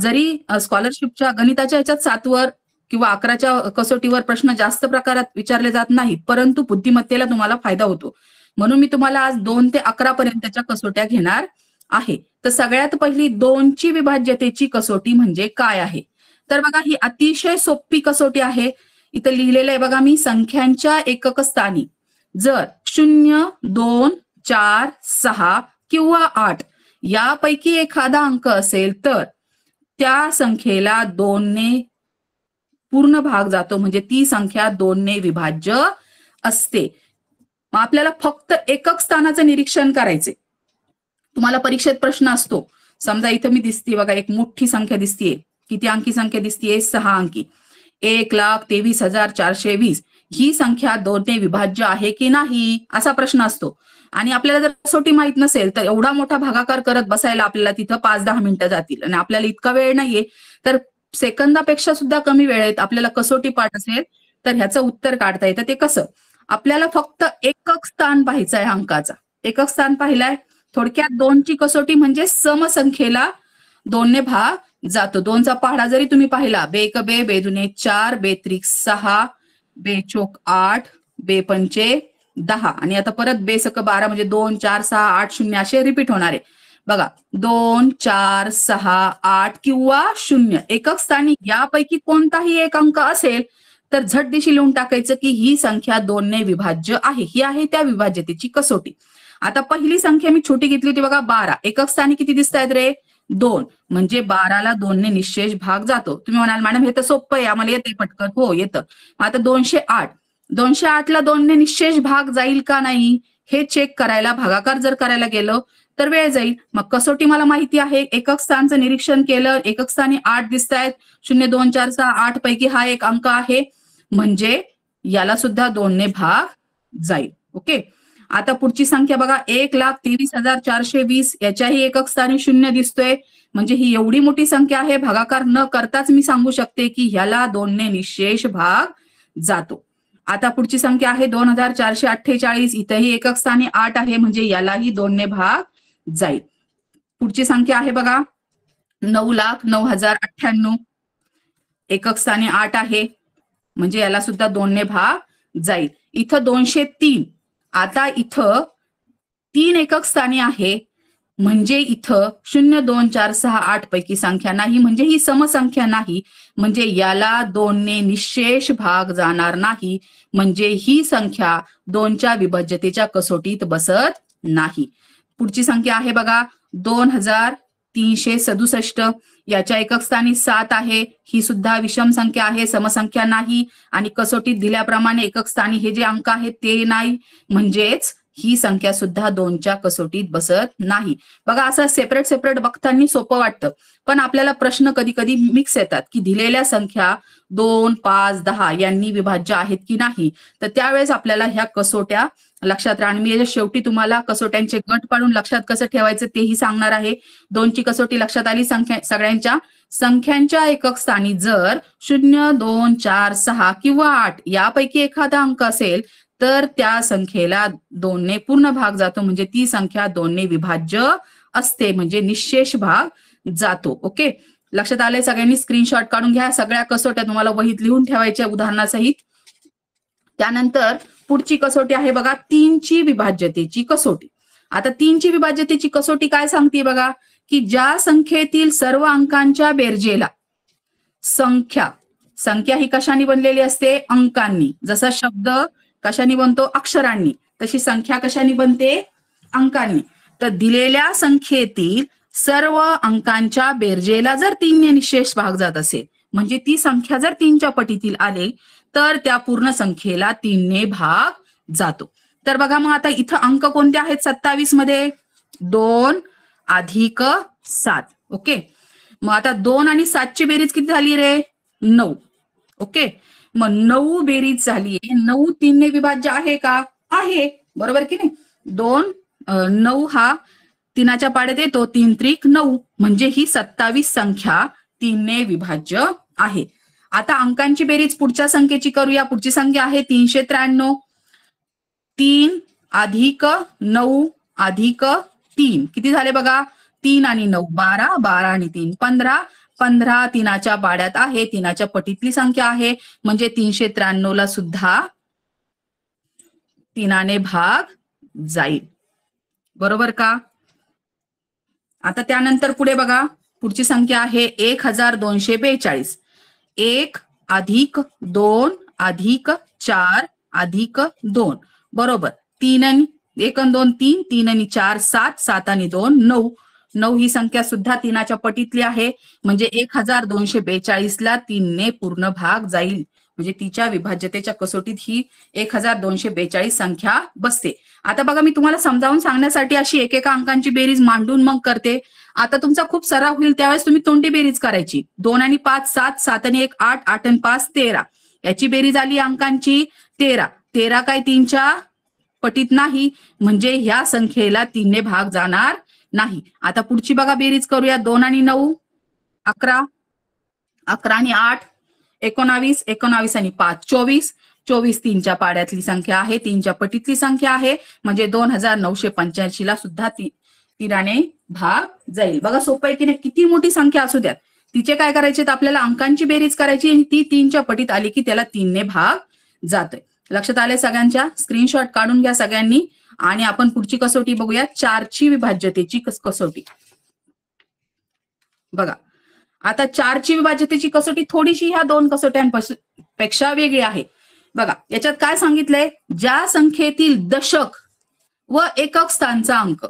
[SPEAKER 2] जरी स्कॉलरशिपच्या गणिताच्या ह्याच्यात 7वर किंवा 11च्या कसोटीवर प्रश्न जास्त प्रकारात विचारले जात नाहीत, परंतु बुद्धिमत्तेला तुम्हाला फायदा होतो, म्हणून मी तुम्हाला आज 2 ते 11 पर्यंतच्या कसोट्या घेणार आहे. तर सगळ्यात पहिली 2ची विभाज्यतेची कसोटी म्हणजे काय आहे? तर बघा, ही अतिशय सोपी कसोटी आहे. इथं लिहिलेलं आहे बघा मी, संख्यांच्या एकक स्थानी जर 0, 2, 4, 6 किंवा 8 यापैकी एखादा अंक असेल तर त्या संख्येला 2ने पूर्ण भाग जातो, म्हणजे ती संख्या 2ने विभाज्य असते. मग आपल्याला फक्त एकक स्थानाचं निरीक्षण करायचे. तुम्हाला परीक्षेत प्रश्न असतो, समजा इथं मी दिसते बघा, एक मोठी संख्या दिसतीये. किती अंकी संख्या दिसतीये? 6 अंकी. 1,23,420 ही संख्या 2ने विभाज्य आहे की नाही असा प्रश्न असतो. आणि आपल्याला जर कसोटी माहित नसेल तर एवढा मोठा भागाकार करत बसायला आपल्याला तिथं 5-10 मिनिटं जातील, आणि आपल्याला इतका वेळ नाहीये, तर सेकंदापेक्षा सुद्धा कमी वेळेत आपल्याला कसोटी पाठ असेल तर ह्याचं उत्तर काढता येतं. ते कसं? आपल्याला फक्त एकक स्थान पाहायचं आहे अंकाचा. एकक स्थान पाहिलाय. थोडक्यात 2ची कसोटी म्हणजे समसंख्येला 2ने भाग जातो. 2चा पाढा जरी तुम्ही पाहिला, बे 2 4, बे 6, बे 8, बे 10, आणि आता परत बे 12 म्हणजे 2, 4, 6, 8, 0 असे रिपीट होणार आहे. बघा, 2, 4, 6, 8 किंवा 0 एकक स्थानी यापैकी कोणताही एक अंक असेल तर झटदिशी लिहून टाकायचं की ही संख्या 2ने विभाज्य आहे. ही आहे त्या विभाज्यतेची कसोटी. आता पहिली संख्या मी छोटी घेतली होती बघा, 12. एकक स्थानी किती दिसत आहेत रे? 2, म्हणजे 12ला 2ने निश्चेष भाग जातो. तुम्ही म्हणाल मॅडम हे तर सोपं आहे, आम्हाला येते पटकन. हो, येतं. आता 208. 208ला 2ने निश्चेष भाग जाईल का नाही हे चेक करायला, भागाकार जर करायला गेलो तर वेळ जाईल. मग कसोटी मला माहिती आहे, एकक स्थानचं निरीक्षण केलं, एकक स्थानी 8 दिसत आहेत. 0, 2, 4, 6, 8 पैकी हा एक अंक आहे, म्हणजे याला सुद्धा 2ने भाग जाईल. ओके. आता पुढची संख्या बघा, 1,23,420 याच्याही एकक स्थानी 0 दिसतोय, म्हणजे ही एवढी मोठी संख्या आहे, भागाकार न करताच मी सांगू शकते की ह्याला 2ने निश्चेष भाग जातो. आता पुढची संख्या आहे 2,448. इथंही एकक स्थानी 8 आहे, म्हणजे यालाही 2ने भाग जाईल. पुढची संख्या आहे बघा, 9,09,098. एकक स्थानी 8 आहे, म्हणजे याला सुद्धा 2ने भाग जाईल. इथं 203. आता इथं 3 एकक स्थानी आहे, म्हणजे इथं 0, 2, 4, 6, 8 पैकी संख्या नाही, म्हणजे ही समसंख्या नाही, म्हणजे याला 2ने निश्चेष भाग जाणार नाही, म्हणजे ही संख्या 2च्या विभाज्यतेच्या कसोटीत बसत नाही. पुढची संख्या आहे बघा, 2,367. याच्या एकक स्थानी 7 आहे, ही सुद्धा विषम संख्या आहे, समसंख्या नाही, आणि कसोटीत दिल्याप्रमाणे एकक स्थानी हे जे अंक आहेत ते नाही, म्हणजेच ही संख्या सुद्धा 2च्या कसोटीत बसत नाही. बघा, असं सेपरेट सेपरेट बघताना सोपं वाटतं, पण आपल्याला प्रश्न कधी कधी मिक्स येतात की दिलेल्या संख्या 2, 5, 10 यांनी विभाज्य आहेत की नाही, तर त्यावेळेस आपल्याला ह्या कसोट्या लक्षात राहा. आणि मी याच्या शेवटी तुम्हाला कसोट्यांचे गट पाडून लक्षात कसं ठेवायचं तेही सांगणार आहे. 2ची कसोटी लक्षात आली. सगळ्यांच्या संख्यांच्या एकक स्थानी जर 0, 2, 4, 6 किंवा 8 यापैकी एखादा अंक असेल तर त्या संख्येला 2ने पूर्ण भाग जातो, म्हणजे ती संख्या 2ने विभाज्य असते, म्हणजे निश्चेष भाग जातो. ओके, लक्षात आलंय? सगळ्यांनी स्क्रीनशॉट काढून घ्या. सगळ्या कसोट्या तुम्हाला वहीत लिहून ठेवायच्या उदाहरणासहित. त्यानंतर पुढची कसोटी आहे बघा 3ची विभाज्यतेची कसोटी. आता 3ची विभाज्यतेची कसोटी काय सांगते बघा, की ज्या संख्येतील सर्व अंकांच्या बेरजेला संख्या ही कशाने बनलेली असते? अंकांनी. जसा शब्द कशाने बनतो? अक्षरांनी. तशी संख्या कशाने बनते? अंकांनी. तर दिलेल्या संख्येतील सर्व अंकांच्या बेरजेला जर 3ने निशेष भाग जात असेल, म्हणजे ती संख्या जर 3च्या पटीतील आली तर त्या पूर्ण संख्येला 3ने भाग जातो. तर बघा मग आता इथं अंक कोणते आहेत 27 मध्ये? 2 अधिक 7. ओके. मग आता 2 आणि 7ची बेरीज किती झाली रे? 9. ओके. मग 9 बेरीज झाली. 9 3ने विभाज्य आहे का? आहे. बरोबर की नाही? 9 हा 3च्या पाड्यात येतो. 3 त्रिक 9 म्हणजे ही 27 संख्या 3ने विभाज्य आहे. आता अंकांची बेरीज पुढच्या संख्येची करूया. पुढची संख्या आहे 393. 3 अधिक 9 अधिक 3 किती झाले बघा? 3 आणि 9 12, 12 आणि 3 15, 15 3च्या पाड्यात आहे, 3च्या पटीतली संख्या आहे, म्हणजे 393 ला सुद्धा 3ने भाग जाईल. बरोबर का? आता त्यानंतर पुढे बघा, पुढची संख्या आहे 1242. 1 अधिक 2 अधिक 4 अधिक 2 बरोबर 3 आणि 1 आणि 2 3, 3 आणि 4 7, 7 आणि 2 9. 9 ही संख्या सुद्धा 3च्या पटीतली आहे, म्हणजे 1242 ला 3ने पूर्ण भाग जाईल. म्हणजे तिच्या विभाज्यतेच्या कसोटीत ही 1242 संख्या बसते. आता बघा मी तुम्हाला समजावून सांगण्यासाठी अशी एकेका अंकांची बेरीज मांडून मग करते. आता तुमचा खूप सराव होईल त्यावेळेस तुम्ही तोंडी बेरीज करायची. 2 आणि 5 7, 7 आणि 1 8, 8 आणि 5 13. याची बेरीज आली अंकांची 13. 13 काय 3च्या पटीत नाही, म्हणजे ह्या संख्येला 3ने भाग जाणार नाही. आता पुढची बघा बेरीज करूया. 2 आणि 9 11, 11 आणि 8 19, 19 आणि 5 24, 24 3च्या पाड्यातली संख्या आहे, 3च्या पटीतली संख्या आहे, म्हणजे 2985 ला सुद्धा 3ने भाग जाईल. बघा सोपं आहे की नाही? किती मोठी संख्या असू द्यात, तिचे काय करायचे? आपल्याला अंकांची बेरीज करायची आणि ती 3च्या पटीत आली की त्याला 3ने भाग जातोय. लक्षात आले सगळ्यांच्या? स्क्रीनशॉट काढून घ्या सगळ्यांनी. आणि आपण पुढची कसोटी बघूया, 4ची विभाज्यतेची कसोटी. बघा आता 4ची विभाज्यतेची कसोटी थोडीशी ह्या 2 कसोट्यांपेक्षा वेगळी आहे. बघा याच्यात काय सांगितलंय? ज्या संख्येतील दशक व एकक स्थानचा अंक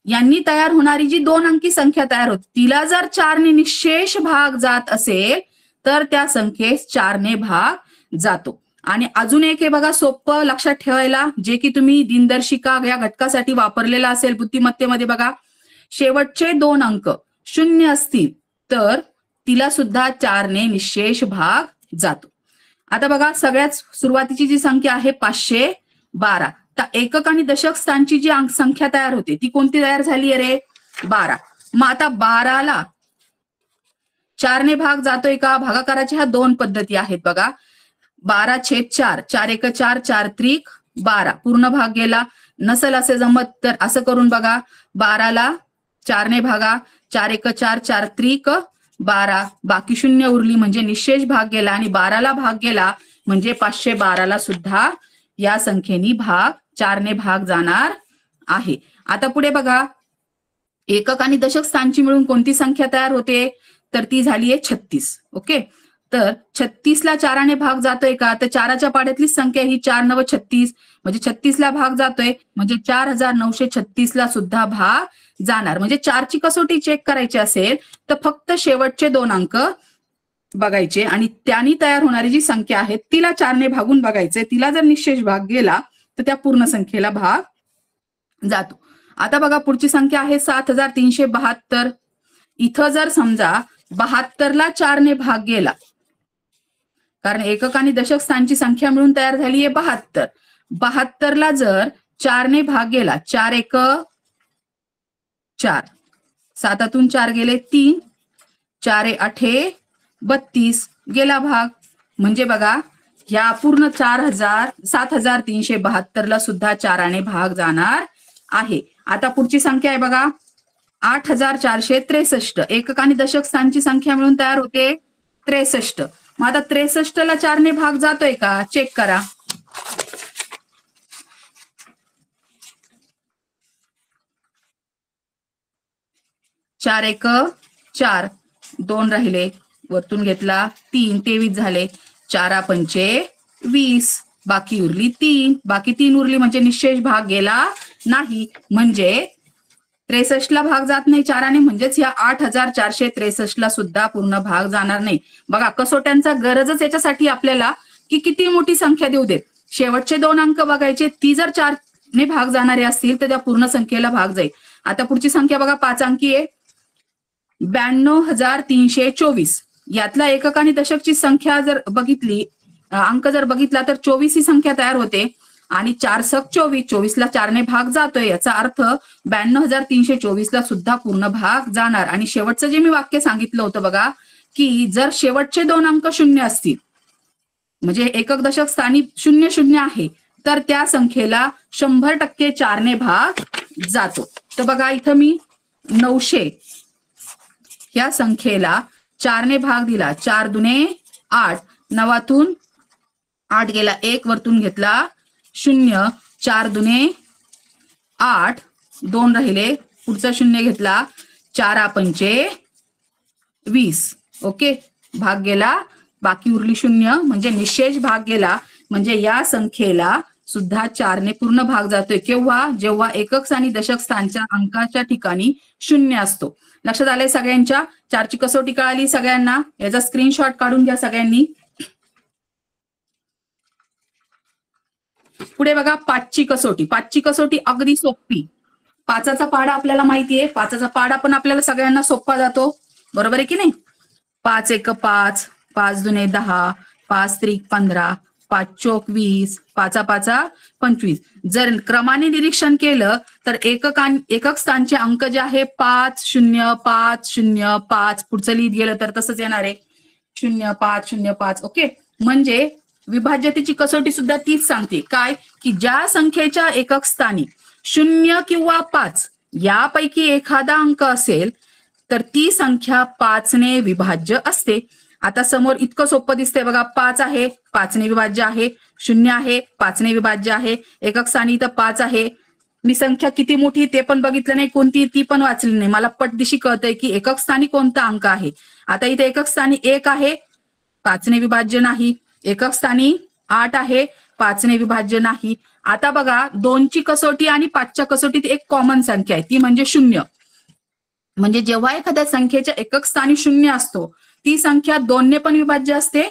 [SPEAKER 2] यांनी तयार होणारी जी 2 अंकी संख्या तयार होते, तिला जर 4ने निशेष भाग जात असेल तर त्या संख्येस 4ने भाग जातो. आणि अजून एक हे बघा सोपं लक्षात ठेवायला, जे की तुम्ही दिनदर्शिका या घटकासाठी वापरलेला असेल बुद्धिमत्तेमध्ये. बघा शेवटचे 2 अंक 0 असतील तर तिला सुद्धा 4ने निशेष भाग जातो. आता बघा सगळ्यात सुरुवातीची जी संख्या आहे 512, तर एकक आणि दशक स्थानची जी संख्या तयार होते ती कोणती तयार झाली आहे रे? 12. मग आता 12ला 4ने भाग जातोय का? भागाकाराच्या ह्या 2 पद्धती आहेत बघा. 12/4, 4 1 4, 4 त्रिक 12 पूर्ण भाग गेला. नसेल असे जमत तर असं करून बघा, 12ला 4ने भागा, 4 1 4, 4 त्रिक 12, बाकी 0 उरली म्हणजे निशेष भाग गेला, आणि 12ला भाग गेला म्हणजे 512ला सुद्धा या संख्येनी 4ने भाग जाणार आहे. आता पुढे बघा, एकक आणि दशक स्थानची मिळून कोणती संख्या तयार होते? तर ती झाली आहे 36. ओके. तर 36ला 4ने भाग जातोय का? तर 4च्या पाड्यातली संख्या ही 4 9 36, म्हणजे 36ला भाग जातोय, म्हणजे 4936 ला सुद्धा भाग जाणार. म्हणजे 4ची कसोटी चेक करायची असेल तर फक्त शेवटचे 2 अंक बघायचे आणि त्यांनी तयार होणारी जी संख्या आहे तिला 4ने भागून बघायचे. तिला जर निशेष भाग गेला तर त्या पूर्ण संख्येला भाग जातो. आता बघा पुढची संख्या आहे 7372. इथं जर समजा 72ला 4ने भाग गेला, कारण एकक आणि दशक स्थानची संख्या मिळून तयार झाली आहे 72. 72ला जर 4ने भाग गेला, 4 1 4, 7तून 4 गेले 3, 4 8 32 गेला भाग. म्हणजे बघा ह्या पूर्ण 7372 ला सुद्धा 4ने भाग जाणार आहे. आता पुढची संख्या आहे बघा 8463. एकक आणि दशक स्थानची संख्या मिळून तयार होते 63. मग आता 63ला 4ने भाग जातोय का चेक करा. चार एक 4, 2 राहिले, वरतून घेतला 3, 23 झाले, 4 पंचे 20, बाकी उरली 3, बाकी 3 उरली म्हणजे निशेष भाग गेला नाही, म्हणजे 63ला भाग जात नाही 4ने, म्हणजेच या 8463ला सुद्धा पूर्ण भाग जाणार नाही. बघा कसोट्यांचा गरजच याच्यासाठी आपल्याला की किती मोठी संख्या देऊ देत, शेवटचे 2 अंक बघायचे, ती जर 4ने भाग जाणारे असतील तर त्या पूर्ण संख्येला भाग जाईल. आता पुढची संख्या बघा 5 अंकी आहे, 92,324. यातला एकक आणि दशकची संख्या जर बघितली, अंक जर बघितला तर 24 ही संख्या तयार होते आणि 4 सक 24, 24ला 4ने भाग जातोय, याचा अर्थ 92,324ला सुद्धा पूर्ण भाग जाणार. आणि शेवटचं जे मी वाक्य सांगितलं होतं बघा, की जर शेवटचे 2 अंक 0 असतील, म्हणजे एकक दशक स्थानी 00 आहे, तर त्या संख्येला 100% 4ने भाग जातो. तर बघा इथं मी 900 या संख्येला 4ने भाग दिला, 4 दुने 8, 9तून 8 गेला, 1 वरतून घेतला 0, 4 दुने 8, 2 राहिले, पुढचा 0 घेतला, 4 पंचे 20. ओके, भाग गेला, बाकी उरली 0, म्हणजे निशेष भाग गेला, म्हणजे या संख्येला सुद्धा 4ने पूर्ण भाग जातोय. केव्हा? जेव्हा एकक आणि दशक स्थानच्या अंकाच्या ठिकाणी 0 असतो. लक्षात आलंय सगळ्यांच्या? 4ची कसोटी कळाली सगळ्यांना? याचा स्क्रीनशॉट काढून घ्या सगळ्यांनी. पुढे बघा 5ची कसोटी. 5ची कसोटी अगदी सोपी. 5चा पाडा आपल्याला माहितीये, 5चा पाडा पण आपल्याला सगळ्यांना सोपा जातो, बरोबर आहे की नाही? 5 एक 5, 5 दुने 10, 5 त्रिक 15, 5 चोक 20, 5 5 25. जर क्रमाने निरीक्षण केलं तर एकक स्थानचे अंक जे आहे 5 0 5 0 5, पुढचं लिहित गेलं तर तसंच येणार आहे 0 5 0 5. ओके, म्हणजे विभाज्यतेची कसोटी सुद्धा तीच सांगते काय, की ज्या संख्येच्या एकक स्थानी 0 किंवा 5 यापैकी एखादा अंक असेल तर ती संख्या 5ने विभाज्य असते. आता समोर इतकं सोपं दिसतंय बघा, 5 आहे, 5ने विभाज्य आहे, 0 आहे, 5ने विभाज्य आहे, एकक स्थानी इथं 5 आहे. मी संख्या किती मोठी ते पण बघितलं नाही, कोणती ती पण वाचली नाही, मला पटदिशी कळतंय की एकक स्थानी कोणता अंक आहे. आता इथे एकक स्थानी 1 आहे, 5ने विभाज्य नाही, एकक स्थानी 8 आहे, 5ने विभाज्य नाही. आता बघा 2ची कसोटी आणि 5च्या कसोटीत एक कॉमन संख्या आहे, ती म्हणजे 0. म्हणजे जेव्हा एखाद्या संख्येच्या एकक स्थानी 0 असतो, ती संख्या 2ने पण विभाज्य असते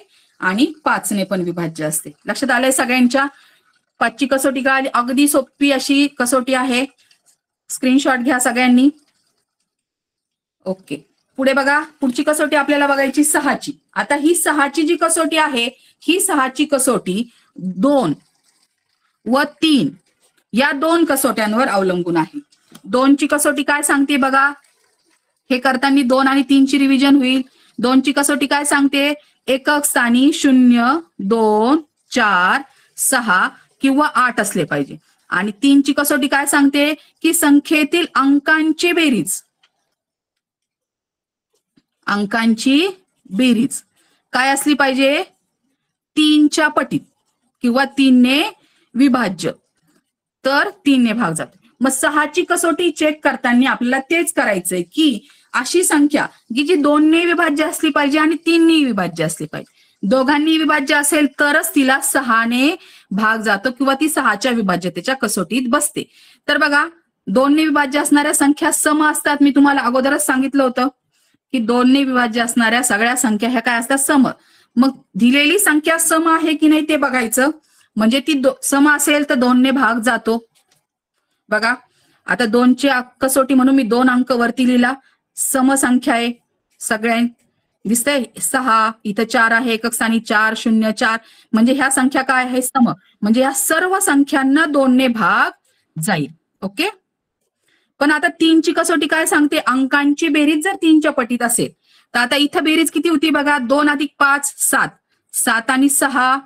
[SPEAKER 2] आणि 5ने पण विभाज्य असते. लक्षात आलंय सगळ्यांच्या? 5ची कसोटी कळाली, अगदी सोपी अशी कसोटी आहे. स्क्रीनशॉट घ्या सगळ्यांनी. ओके, पुढे बघा पुढची कसोटी आपल्याला बघायची 6ची. आता ही 6ची जी कसोटी आहे, ही 6ची कसोटी 2 व 3 या 2 कसोट्यांवर अवलंबून आहे. 2ची कसोटी काय सांगते बघा, हे करताना 2 आणि 3ची रिव्हिजन होईल. 2ची कसोटी काय सांगते, एकक स्थानी 0 2 4 6 किंवा 8 असले पाहिजे. आणि 3ची कसोटी काय सांगते, की संख्येतील अंकांची बेरीज काय असली पाहिजे, 3च्या पटीत किंवा 3ने विभाज्य, तर 3ने भाग जातो. मग 6ची कसोटी चेक करताना आपल्याला तेच करायचंय की अशी संख्या जी 2ने विभाज्य असली पाहिजे आणि 3ने विभाज्य असली पाहिजे. दोघांनी विभाज्य असेल तरच तिला 6ने भाग जातो किंवा ती 6च्या विभाज्यतेच्या कसोटीत बसते. तर बघा 2ने विभाज्य असणाऱ्या संख्या सम असतात. मी तुम्हाला अगोदरच सांगितलं होतं की 2ने विभाज्य असणाऱ्या सगळ्या संख्या ह्या काय असतात, सम. मग दिलेली संख्या सम आहे की नाही ते बघायचं, म्हणजे ती सम असेल तर 2ने भाग जातो. बघा आता 2ची कसोटी म्हणून मी 2 अंक वरती लिहिला, समसंख्या आहे सगळ्या, दिसतंय 6, इथं 4 आहे, एकक स्थानी 4 0 4, म्हणजे ह्या संख्या काय आहे, सम. म्हणजे या सर्व संख्यांना 2ने भाग जाईल. ओके, पण आता 3ची कसोटी काय सांगते, अंकांची बेरीज जर 3च्या पटीत असेल तर आता इथं बेरीज किती होती बघा, 2 अधिक 5 7, 7 आणि 6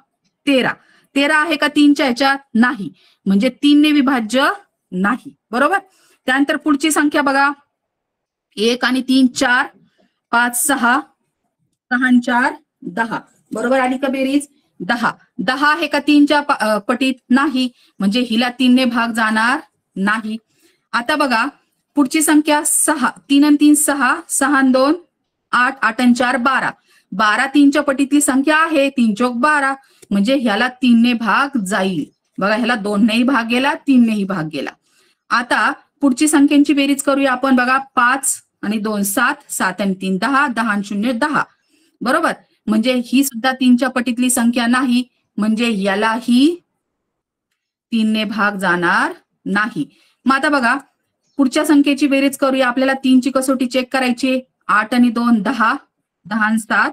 [SPEAKER 2] 13. 13 आहे का 3च्या ह्याच्यात? नाही, म्हणजे 3ने विभाज्य नाही, बरोबर. त्यानंतर पुढची संख्या बघा, 1 आणि 3 4, 5 6, 6 4 10. बरोबर आली का बेरीज? 10. 10 आहे का 3च्या पटीत? नाही, म्हणजे हिला 3ने भाग जाणार नाही. आता बघा पुढची संख्या 6. 3 आणि 3 6, 6 आणि 2 8, 8 आणि 4 12. 12 3च्या पटीतली संख्या आहे, 3 चौक 12, म्हणजे ह्याला 3ने भाग जाईल. बघा ह्याला 2नेही भाग गेला, 3नेही भाग गेला. आता पुढची संख्यांची बेरीज करूया आपण. बघा 5 आणि 2 7, 7 आणि 3 10, 10 आणि 0 10. बरोबर, म्हणजे ही सुद्धा 3च्या पटीतली संख्या नाही, म्हणजे यालाही 3ने भाग जाणार नाही. मग आता बघा पुढच्या संख्येची बेरीज करूया. आपल्याला 3ची कसोटी चेक करायची. 8 आणि 2 10, 10 आणि 7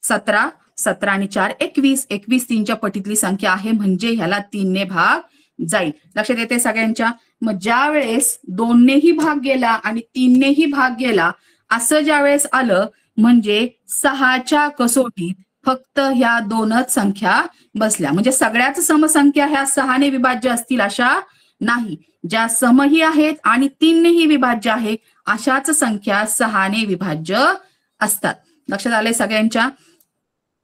[SPEAKER 2] 17, 17 आणि 4 21. 21 3च्या पटीतली संख्या आहे, म्हणजे ह्याला 3ने भाग जाईल. लक्षात येते सगळ्यांच्या? मग ज्या वेळेस 2नेही भाग गेला आणि 3नेही भाग गेला असं ज्या वेळेस आलं, म्हणजे 6च्या कसोटीत फक्त ह्या 2च संख्या बसल्या. म्हणजे सगळ्याच समसंख्या ह्या 6ने विभाज्य असतील अशा नाही. ज्या समही आहेत आणि 3नेही विभाज्य आहे अशाच संख्या 6ने विभाज्य असतात. लक्षात आलंय सगळ्यांच्या?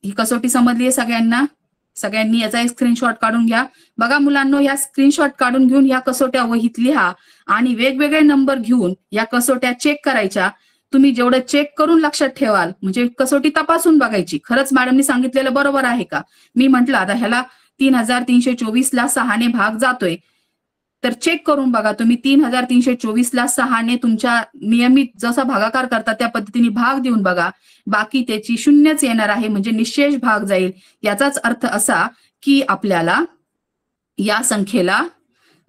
[SPEAKER 2] ही कसोटी समजली आहे सगळ्यांना? सगळ्यांनी याचा एक स्क्रीनशॉट काढून घ्या. बघा मुलांनो, या स्क्रीनशॉट काढून घेऊन या कसोट्या वहीत लिहा आणि वेगवेगळे नंबर घेऊन या कसोट्या चेक करायच्या. तुम्ही जेवढं चेक करून लक्षात ठेवाल, म्हणजे कसोटी तपासून बघायची, खरंच मॅडमनी सांगितलेलं बरोबर आहे का. मी म्हंटल आता ह्याला 3324ला 6ने भाग जातोय, तर चेक करून बघा तुम्ही. 3324ला 6ने तुमच्या नियमित जसा भागाकार करता त्या पद्धतीने भाग देऊन बघा. बाकी त्याची शून्यच येणार आहे, म्हणजे निशेष भाग जाईल. याचाच अर्थ असा की आपल्याला या संख्येला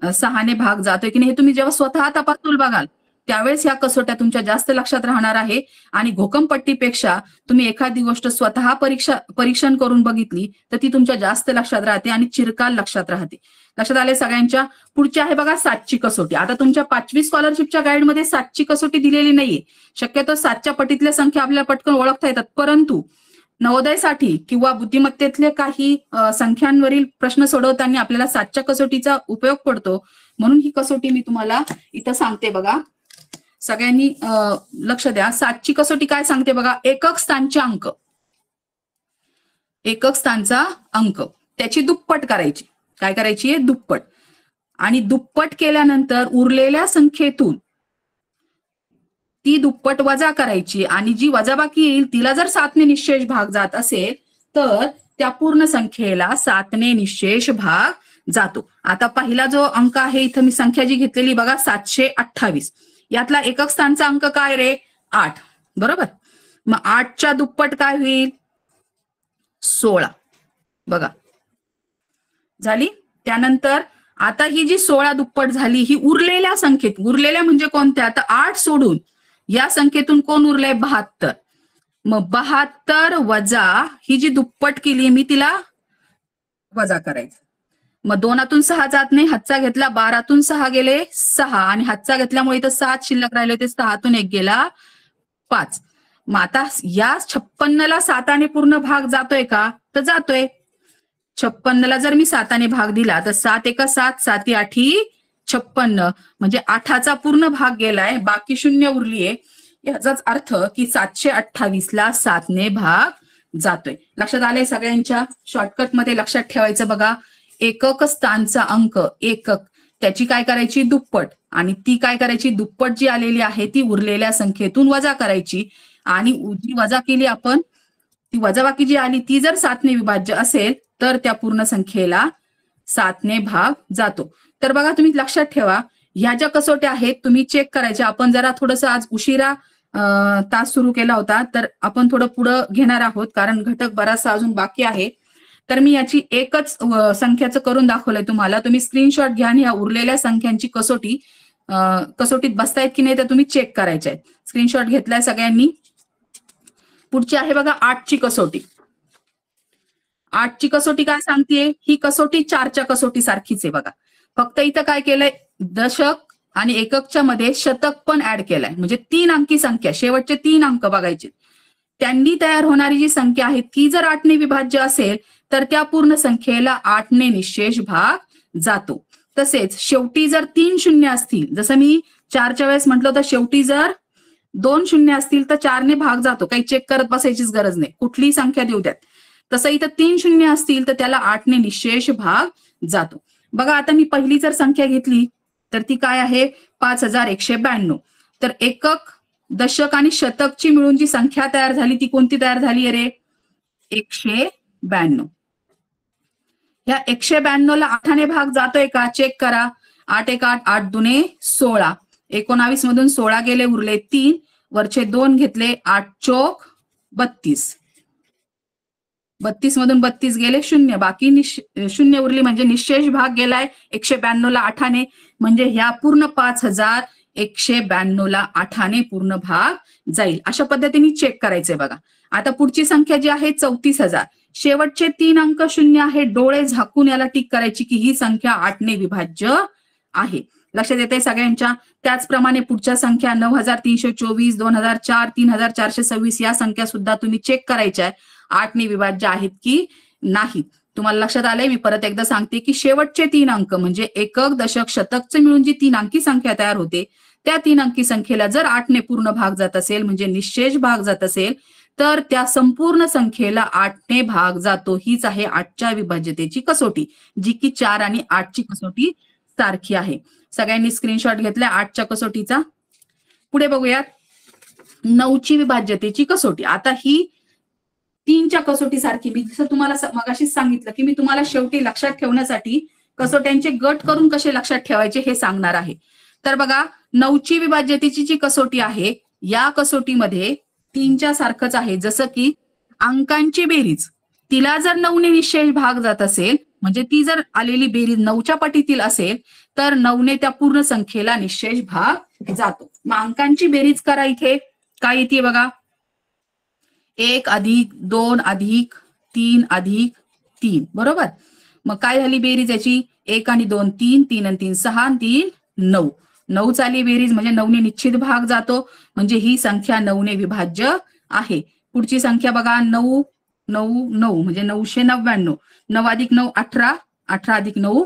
[SPEAKER 2] 6ने भाग जातोय की नाही हे तुम्ही जेव्हा स्वतः तपासून बघाल त्यावेळेस ह्या कसोट्या तुमच्या जास्त लक्षात राहणार आहे. आणि घोकमपट्टीपेक्षा तुम्ही एखादी गोष्ट स्वतः परीक्षण करून बघितली तर ती तुमच्या जास्त लक्षात राहते आणि चिरकाल लक्षात राहते. लक्षात आले सगळ्यांच्या? पुढची आहे बघा 7ची कसोटी. आता तुमच्या 5वी स्कॉलरशिपच्या गाईडमध्ये 7ची कसोटी दिलेली नाहीये. शक्यतो 7च्या पटीतल्या संख्या आपल्याला पटकन ओळखता येतात, परंतु नवोदयसाठी किंवा बुद्धिमत्तेतले काही संख्यांवरील प्रश्न सोडवताना आपल्याला 7च्या कसोटीचा उपयोग पडतो. म्हणून ही कसोटी मी तुम्हाला इथं सांगते. बघा सगळ्यांनी लक्ष द्या. 7ची कसोटी काय सांगते बघा. एकक स्थानचे अंक, एकक स्थानचा अंक त्याची दुप्पट करायची. काय करायची आहे? दुप्पट. आणि दुप्पट केल्यानंतर उरलेल्या संख्येतून ती दुप्पट वजा करायची आणि जी वजाबाकी येईल तिला जर 7ने निशेष भाग जात असेल तर त्या पूर्ण संख्येला 7ने निशेष भाग जातो. आता पहिला जो अंक आहे इथं मी संख्या जी घेतलेली बघा 728. यातला एकक स्थानचा अंक काय रे? 8. बरोबर. मग 8च्या दुप्पट काय होईल? 16. बघा झाली. त्यानंतर आता ही जी 16 दुप्पट झाली ही उरलेल्या संख्येत, उरलेल्या म्हणजे कोणत्या? आता 8 सोडून या संख्येतून कोण उरलंय? 72. मग 72 वजा ही जी दुप्पट केली मी तिला वजा करायचं. मग 2तून 6 जात नाही, हातचा घेतला, 12तून 6 गेले 6 आणि हातचा घेतल्यामुळे इथं 7 शिल्लक राहिले, ते 6तून 1 गेला 5. मग आता या 56ला 7ने पूर्ण भाग जातोय का? तर जातोय. 56ला जर मी 7ने भाग दिला तर 7 एका 7, 7 8 56, म्हणजे 8चा पूर्ण भाग गेलाय, बाकी 0 उरलीये. याचाच अर्थ की 728ला 7ने भाग जातोय. लक्षात आलंय सगळ्यांच्या? शॉर्टकट मध्ये लक्षात ठेवायचं बघा. एकक स्थानचा अंक एकक त्याची काय करायची? दुप्पट. आणि ती काय करायची? दुप्पट जी आलेली आहे ती उरलेल्या संख्येतून वजा करायची. आणि जी वजा केली आपण, ती वजाबाकी जी आली ती जर 7ने विभाज्य असेल तर त्या पूर्ण संख्येला 7ने भाग जातो. तर बघा तुम्ही लक्षात ठेवा, ह्या ज्या कसोट्या आहेत तुम्ही चेक करायच्या. आपण जरा थोडंसं आज उशिरा तास सुरू केला होता, तर आपण थोडं पुढं घेणार आहोत कारण घटक बराचसा अजून बाकी आहे. तर मी याची एकच संख्याचं करून दाखवलंय तुम्हाला. तुम्ही स्क्रीनशॉट घ्या आणि ह्या उरलेल्या संख्यांची कसोटीत बसतायत की नाही तर तुम्ही चेक करायच्या आहेत. स्क्रीनशॉट घेतलाय सगळ्यांनी? पुढची आहे बघा 8ची कसोटी. 8ची कसोटी काय सांगतेय? ही कसोटी 4च्या कसोटी सारखीच आहे बघा. फक्त इथं काय केलंय? दशक आणि एककच्या मध्ये शतक पण ऍड केलाय. म्हणजे 3 अंकी संख्या, शेवटचे 3 अंक बघायचे. त्यांनी तयार होणारी जी संख्या आहे ती जर 8ने विभाज्य असेल तर त्या पूर्ण संख्येला 8ने निशेष भाग जातो. तसेच शेवटी जर 3 शून्य असतील, जसं मी 4च्या वेळेस म्हटलं तर शेवटी जर 2 शून्य असतील तर 4ने भाग जातो. काही चेक करत बसायचीच गरज नाही, कुठलीही संख्या देऊ द्यात. तसं इथं 3 शून्य असतील तर त्याला 8ने निशेष भाग जातो. बघा आता मी पहिली जर संख्या घेतली तर ती काय आहे 5192. तर एकक, दशक आणि शतकची मिळून जी संख्या तयार झाली ती कोणती तयार झाली रे 192. ह्या 192ला 8ने भाग जातोय का चेक करा. 8 1 8 8 2 16. 19 मधून 16 गेले उरले 3, वरचे 2 घेतले 8 चोक 32. 32 मधून 32 गेले 0, बाकी शून्य उरली म्हणजे निशेष भाग गेलाय 192ला 8ने. म्हणजे ह्या पूर्ण 5192ला 8ने पूर्ण भाग जाईल. अशा पद्धतीने चेक करायचंय बघा. आता पुढची संख्या जी आहे 34,000. शेवटचे 3 अंक शून्य आहे. डोळे झाकून याला टिक करायची की ही संख्या 8ने विभाज्य आहे. लक्षात येते सगळ्यांच्या. त्याचप्रमाणे पुढच्या संख्या 9324, 2004, 3426 या संख्या सुद्धा तुम्ही चेक करायच्या 8ने विभाज्य आहेत की नाही. तुम्हाला लक्षात आलंय. मी परत एकदा सांगते की शेवटचे 3 अंक म्हणजे एकक, दशक, शतकचे मिळून जी 3 अंकी संख्या तयार होते त्या 3 अंकी संख्येला जर 8ने पूर्ण भाग जात असेल म्हणजे निशेष भाग जात असेल तर त्या संपूर्ण संख्येला 8ने भाग जातो. हीच आहे 8च्या विभाज्यतेची कसोटी, जी की 4 आणि 8ची कसोटी सारखी आहे. सगळ्यांनी स्क्रीनशॉट घेतलाय 8च्या कसोटीचा. पुढे बघूयात 9ची विभाज्यतेची कसोटी. आता ही 3च्या कसोटी सारखी. मी जसं तुम्हाला मगाशीच सांगितलं की मी तुम्हाला शेवटी लक्षात ठेवण्यासाठी कसोट्यांचे गट करून कसे लक्षात ठेवायचे हे सांगणार आहे. तर बघा 9ची विभाज्यतेची जी कसोटी आहे या कसोटीमध्ये 3च्या सारखंच आहे. जसं की अंकांची बेरीज, तिला जर 9ने निशेष भाग जात असेल म्हणजे ती जर आलेली बेरीज 9च्या पटीतील असेल तर 9ने त्या पूर्ण संख्येला निशेष भाग जातो. मग अंकांची बेरीज करा. इथे काय येते बघा 1 अधिक 2 अधिक 3 अधिक 3 बरोबर. मग काय झाली बेरीज याची 1 आणि 2 3, 3 आणि 3 6 आणि 3 9. 9 झाली बेरीज म्हणजे 9ने निश्चित भाग जातो म्हणजे ही संख्या 9ने विभाज्य आहे. पुढची संख्या बघा 9 9 9 म्हणजे 999. 9 अधिक 9 18, 18 अधिक 9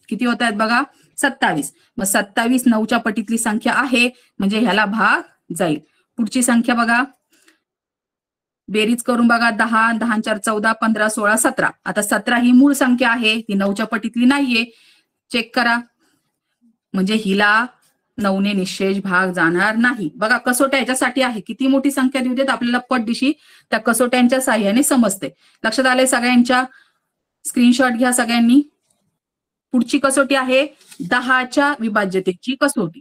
[SPEAKER 2] किती होत आहेत बघा 27. मग 27 9च्या पटीतली संख्या आहे म्हणजे ह्याला भाग जाईल. पुढची संख्या बघा बेरीज करून बघा 10 10 4 14 15 16 17. आता 17 ही मूळ संख्या आहे ती 9च्या पटीतली नाहीये. चेक करा म्हणजे हिला 9ने निशेष भाग जाणार नाही. बघा कसोट्या याच्यासाठी आहे किती मोठी संख्या देऊ देत आपल्याला पटदिशी त्या कसोट्यांच्या साह्याने समजते. लक्षात आलंय सगळ्यांच्या. स्क्रीनशॉट घ्या सगळ्यांनी. पुढची कसोटी आहे 10च्या विभाज्यतेची कसोटी.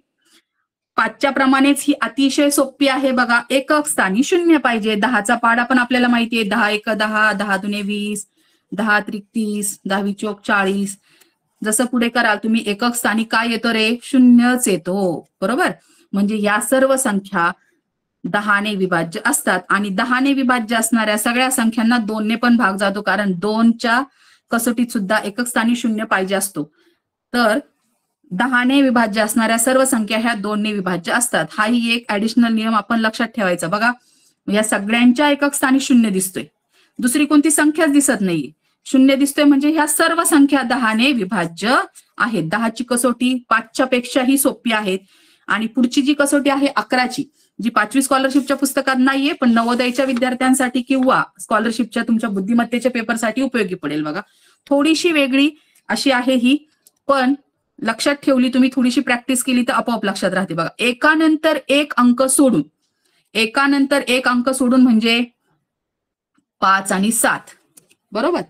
[SPEAKER 2] 5च्या प्रमाणेच ही अतिशय सोपी आहे. बघा एकक स्थानी 0 पाहिजे. 10चा पाडा पण आपल्याला माहितीये 10 1 10, 10 2 20, 10 3 30, 10 चोक 40. जसं पुढे कराल तुम्ही एकक स्थानी काय येतो रे 0च येतो बरोबर. म्हणजे या सर्व संख्या 10ने विभाज्य असतात आणि 10ने विभाज्य असणाऱ्या सगळ्या संख्यांना 2ने पण भाग जातो कारण 2च्या कसोटीत सुद्धा एकक स्थानी 0 पाहिजे असतो. तर 10ने विभाज्य असणाऱ्या सर्व संख्या ह्या 2ने विभाज्य असतात. हाही एक ऍडिशनल नियम आपण लक्षात ठेवायचा. बघा या सगळ्यांच्या एकक स्थानी 0 दिसतोय. दुसरी कोणती संख्याच दिसत नाहीये. 0 दिसतोय म्हणजे ह्या सर्व संख्या 10ने विभाज्य आहेत. 10ची कसोटी 5च्या पेक्षाही सोपी आहेत. आणि पुढची जी कसोटी आहे 11ची जी 5वी स्कॉलरशिपच्या पुस्तकात नाहीये पण नवोदयच्या विद्यार्थ्यांसाठी किंवा स्कॉलरशिपच्या तुमच्या बुद्धिमत्तेच्या पेपरसाठी उपयोगी पडेल. बघा थोडीशी वेगळी अशी आहे ही पण लक्षात ठेवली तुम्ही थोडीशी प्रॅक्टिस केली तर आपोआप लक्षात राहते. बघा एकानंतर एक अंक सोडून, एकानंतर एक अंक सोडून म्हणजे 5 आणि 7 बरोबर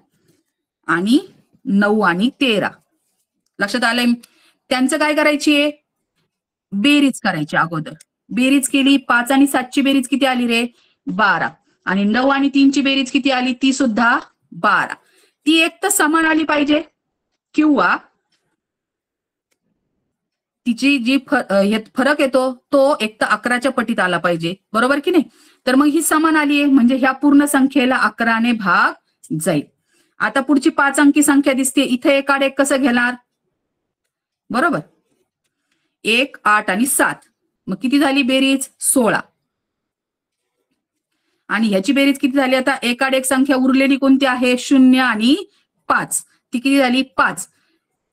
[SPEAKER 2] आणि 9 आणि 13. लक्षात आलंय. त्यांचं काय करायची आहे बेरीज करायची. अगोदर बेरीज केली 5 आणि 7ची बेरीज किती आली रे 12 आणि 9 आणि 3ची बेरीज किती आली ती सुद्धा 12. ती एक तर समान आली पाहिजे किंवा तिची जी फरक येतो तो एक तर 11च्या पटीत आला पाहिजे बरोबर की नाही. तर मग ही समान आली आहे म्हणजे ह्या पूर्ण संख्येला 11ने भाग जाईल. आता पुढची 5 अंकी संख्या दिसते. इथे एकाड एक कसं घेणार बरोबर 1 8 आणि 7. मग किती झाली बेरीज 16 आणि ह्याची बेरीज किती झाली. आता एकाड एक संख्या उरलेली कोणती आहे 0 आणि 5. ती किती झाली 5.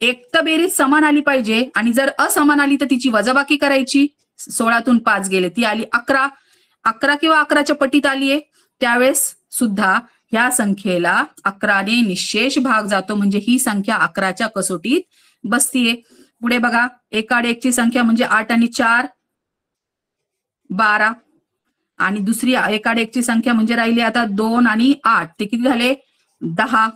[SPEAKER 2] एक तर बेरीज समान आली पाहिजे आणि जर असमान आली तर तिची वजाबाकी करायची. 16तून 5 गेले ती आली 11. 11 किंवा 11च्या पटीत आलीये त्यावेळेस सुद्धा ह्या संख्येला 11ने निशेष भाग जातो, म्हणजे ही संख्या 11च्या कसोटीत बसतीये. पुढे बघा, 1 आड 1 ची संख्या म्हणजे 8 आणि 4 12, आणि दुसरी 1 आड 1 ची संख्या म्हणजे राहिली आता 2 आणि 8, ते किती झाले 10.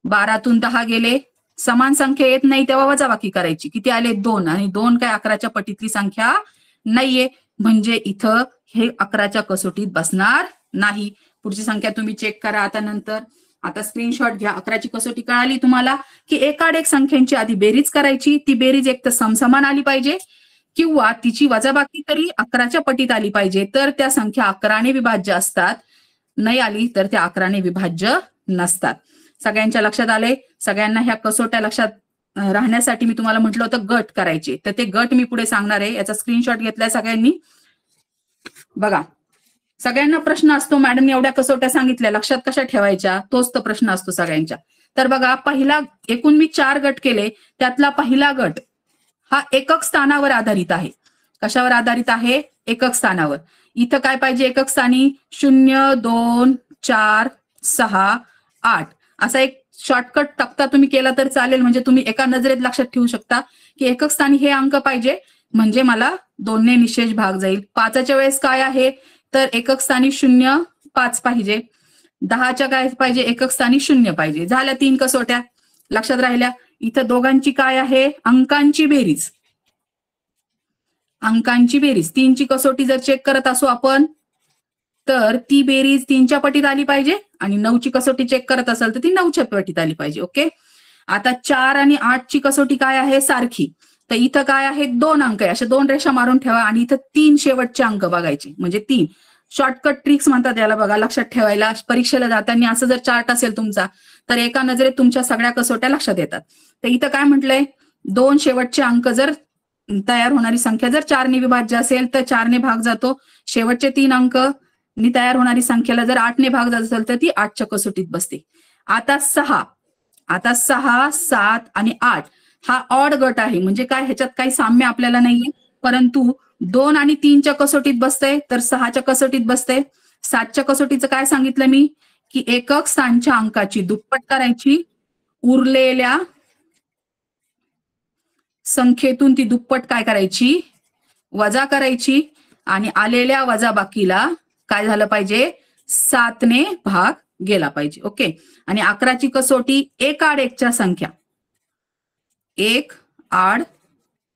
[SPEAKER 2] 12तून 10 गेले, समान संख्या येत नाही तेव्हा वजाबाकी करायची. किती आले 2, आणि 2 काय 11च्या पटीतली संख्या नाहीये, म्हणजे इथं हे 11च्या कसोटीत बसणार नाही. पुढची संख्या तुम्ही चेक करा आता नंतर. आता स्क्रीनशॉट घ्या. 11ची कसोटी कळाली तुम्हाला की 1 आड 1 संख्यांची आधी बेरीज करायची. ती बेरीज एक तर समसमान आली पाहिजे किंवा तिची वजाबाकी तरी 11च्या पटीत आली पाहिजे, तर त्या संख्या 11ने विभाज्य असतात. नाही आली तर त्या 11ने विभाज्य नसतात. सगळ्यांच्या लक्षात आले? सगळ्यांना ह्या कसोट्या लक्षात राहण्यासाठी मी तुम्हाला म्हटलं होतं गट करायचे, तर ते गट मी पुढे सांगणार आहे. याचा स्क्रीनशॉट घेतलाय सगळ्यांनी. बघा, सगळ्यांना प्रश्न असतो, मॅडमने एवढ्या कसोट्या सांगितल्या लक्षात कशा ठेवायच्या, तोच तर प्रश्न असतो सगळ्यांच्या. तर बघा, पहिला एकूण मी 4 गट केले, त्यातला पहिला गट हा एकक स्थानावर आधारित आहे. कशावर आधारित आहे? एकक स्थानावर. इथं काय पाहिजे एकक स्थानी? 0 2 4 6 8 असा एक शॉर्टकट तक्ता तुम्ही केला तर चालेल, म्हणजे तुम्ही एका नजरेत लक्षात ठेवू शकता की एकक स्थानी हे अंक पाहिजे, म्हणजे मला 2ने निशेष भाग जाईल. 5च्या वेळेस काय आहे तर एकक स्थानी 0 5 पाहिजे. 10च्या काय पाहिजे? एकक स्थानी 0 पाहिजे. झाल्या 3 कसोट्या लक्षात राहिल्या. इथं दोघांची काय आहे? अंकांची बेरीज. अंकांची बेरीज 3ची कसोटी जर चेक करत असू आपण तर ती बेरीज 3च्या पटीत आली पाहिजे, आणि 9ची कसोटी चेक करत असाल तर ती 9च्या पटीत आली पाहिजे. ओके, आता 4 आणि 8ची कसोटी काय आहे? सारखी. तर इथं काय आहे? 2 अंक आहे, अशा 2 रेषा मारून ठेवा, आणि इथं 3 शेवटचे अंक बघायचे, म्हणजे 3. शॉर्टकट ट्रिक्स म्हणतात याला बघा, लक्षात ठेवायला. परीक्षेला जाताना असं जर चार्ट असेल तुमचा तर एका नजरेत तुमच्या सगळ्या कसोट्या लक्षात येतात. तर इथं काय म्हटलंय? 2 शेवटचे अंक जर तयार होणारी संख्या जर 4ने विभाज्य असेल तर 4ने भाग जातो. शेवटचे 3 अंक नी तयार होणारी संख्येला जर 8ने भाग जात असेल तर ती 8च्या कसोटीत बसते. आता 6, 7 आणि 8 हा ऑड गट आहे, म्हणजे काय ह्याच्यात काही साम्य आपल्याला नाहीये, परंतु 2 आणि 3च्या कसोटीत बसतंय, तर 6च्या कसोटीत बसतंय. 7च्या कसोटीचं काय सांगितलं मी की एकक स्थानच्या अंकाची दुप्पट करायची, उरलेल्या संख्येतून ती दुप्पट काय करायची? वजा करायची, आणि आलेल्या वजाबाकीला काय झालं पाहिजे? 7ने भाग गेला पाहिजे. ओके, आणि 11ची कसोटी 1 आड 1च्या संख्या, 1 आड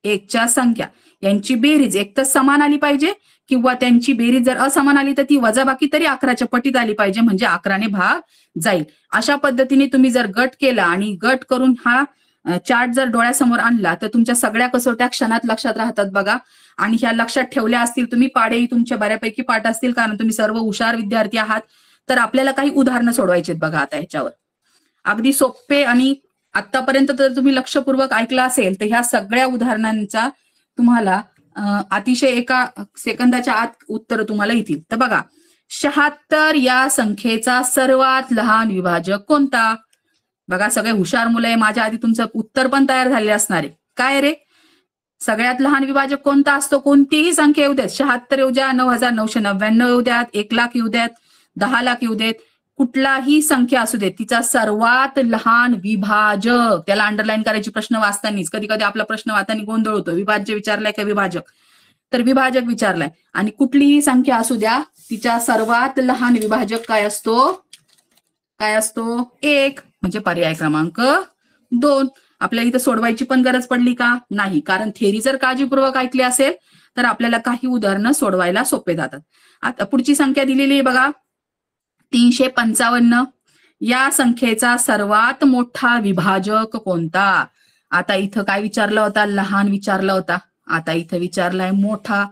[SPEAKER 2] 1च्या संख्या यांची बेरीज एक तर समान आली पाहिजे, किंवा त्यांची बेरीज जर असमान आली तर ती वजाबाकी तरी 11च्या पटीत आली पाहिजे, म्हणजे 11ने भाग जाईल. अशा पद्धतीने तुम्ही जर गट केला आणि गट करून हा चार्ट जर डोळ्यासमोर आणला तर तुमच्या सगळ्या कसोट्या क्षणात लक्षात राहतात बघा. आणि ह्या लक्षात ठेवल्या असतील तुम्ही, पाडेही तुमच्या बऱ्यापैकी पाठ असतील, कारण तुम्ही सर्व हुशार विद्यार्थी आहात. तर आपल्याला काही उदाहरणं सोडवायची आहेत बघा आता ह्याच्यावर. अगदी सोपे, आणि आतापर्यंत जर तुम्ही लक्षपूर्वक ऐकलं असेल तर ह्या सगळ्या उदाहरणांचा तुम्हाला अतिशय एका सेकंदाच्या आत उत्तर तुम्हाला येतील. तर बघा, 76 या संख्येचा सर्वात लहान विभाजक कोणता? बघा, सगळे हुशार मुलं आहे, माझ्या आधी तुमचं उत्तर पण तयार झाले असणार आहे. काय रे, सगळ्यात लहान विभाजक कोणता असतो? कोणतीही संख्या येऊ द्यात, 76 येऊ द्या, 9999 येऊ द्यात, 1,00,000 येऊ द्यात, 10,00,000 येऊ देत, कुठलाही संख्या असू देत, तिचा सर्वात लहान विभाजक, त्याला अंडरलाईन करायची प्रश्न वाचतानीच. कधी कधी आपला प्रश्न वाचताना गोंधळ होतो, विभाज्य विचारलाय का विभाजक? तर विभाजक विचारलाय, आणि कुठलीही संख्या असू द्या तिच्या सर्वात लहान विभाजक काय असतो? काय असतो? 1, म्हणजे पर्याय क्रमांक 2. आपल्याला इथं सोडवायची पण गरज पडली का? नाही, कारण थेरी जर काळजीपूर्वक ऐकली असेल तर आपल्याला काही उदाहरणं सोडवायला सोपे जातात. आता पुढची संख्या दिलेली आहे बघा, 355. या संख्येचा सर्वात मोठा विभाजक कोणता? आता इथं काय विचारलं होता? लहान विचारला होता, आता इथं विचारलाय मोठा.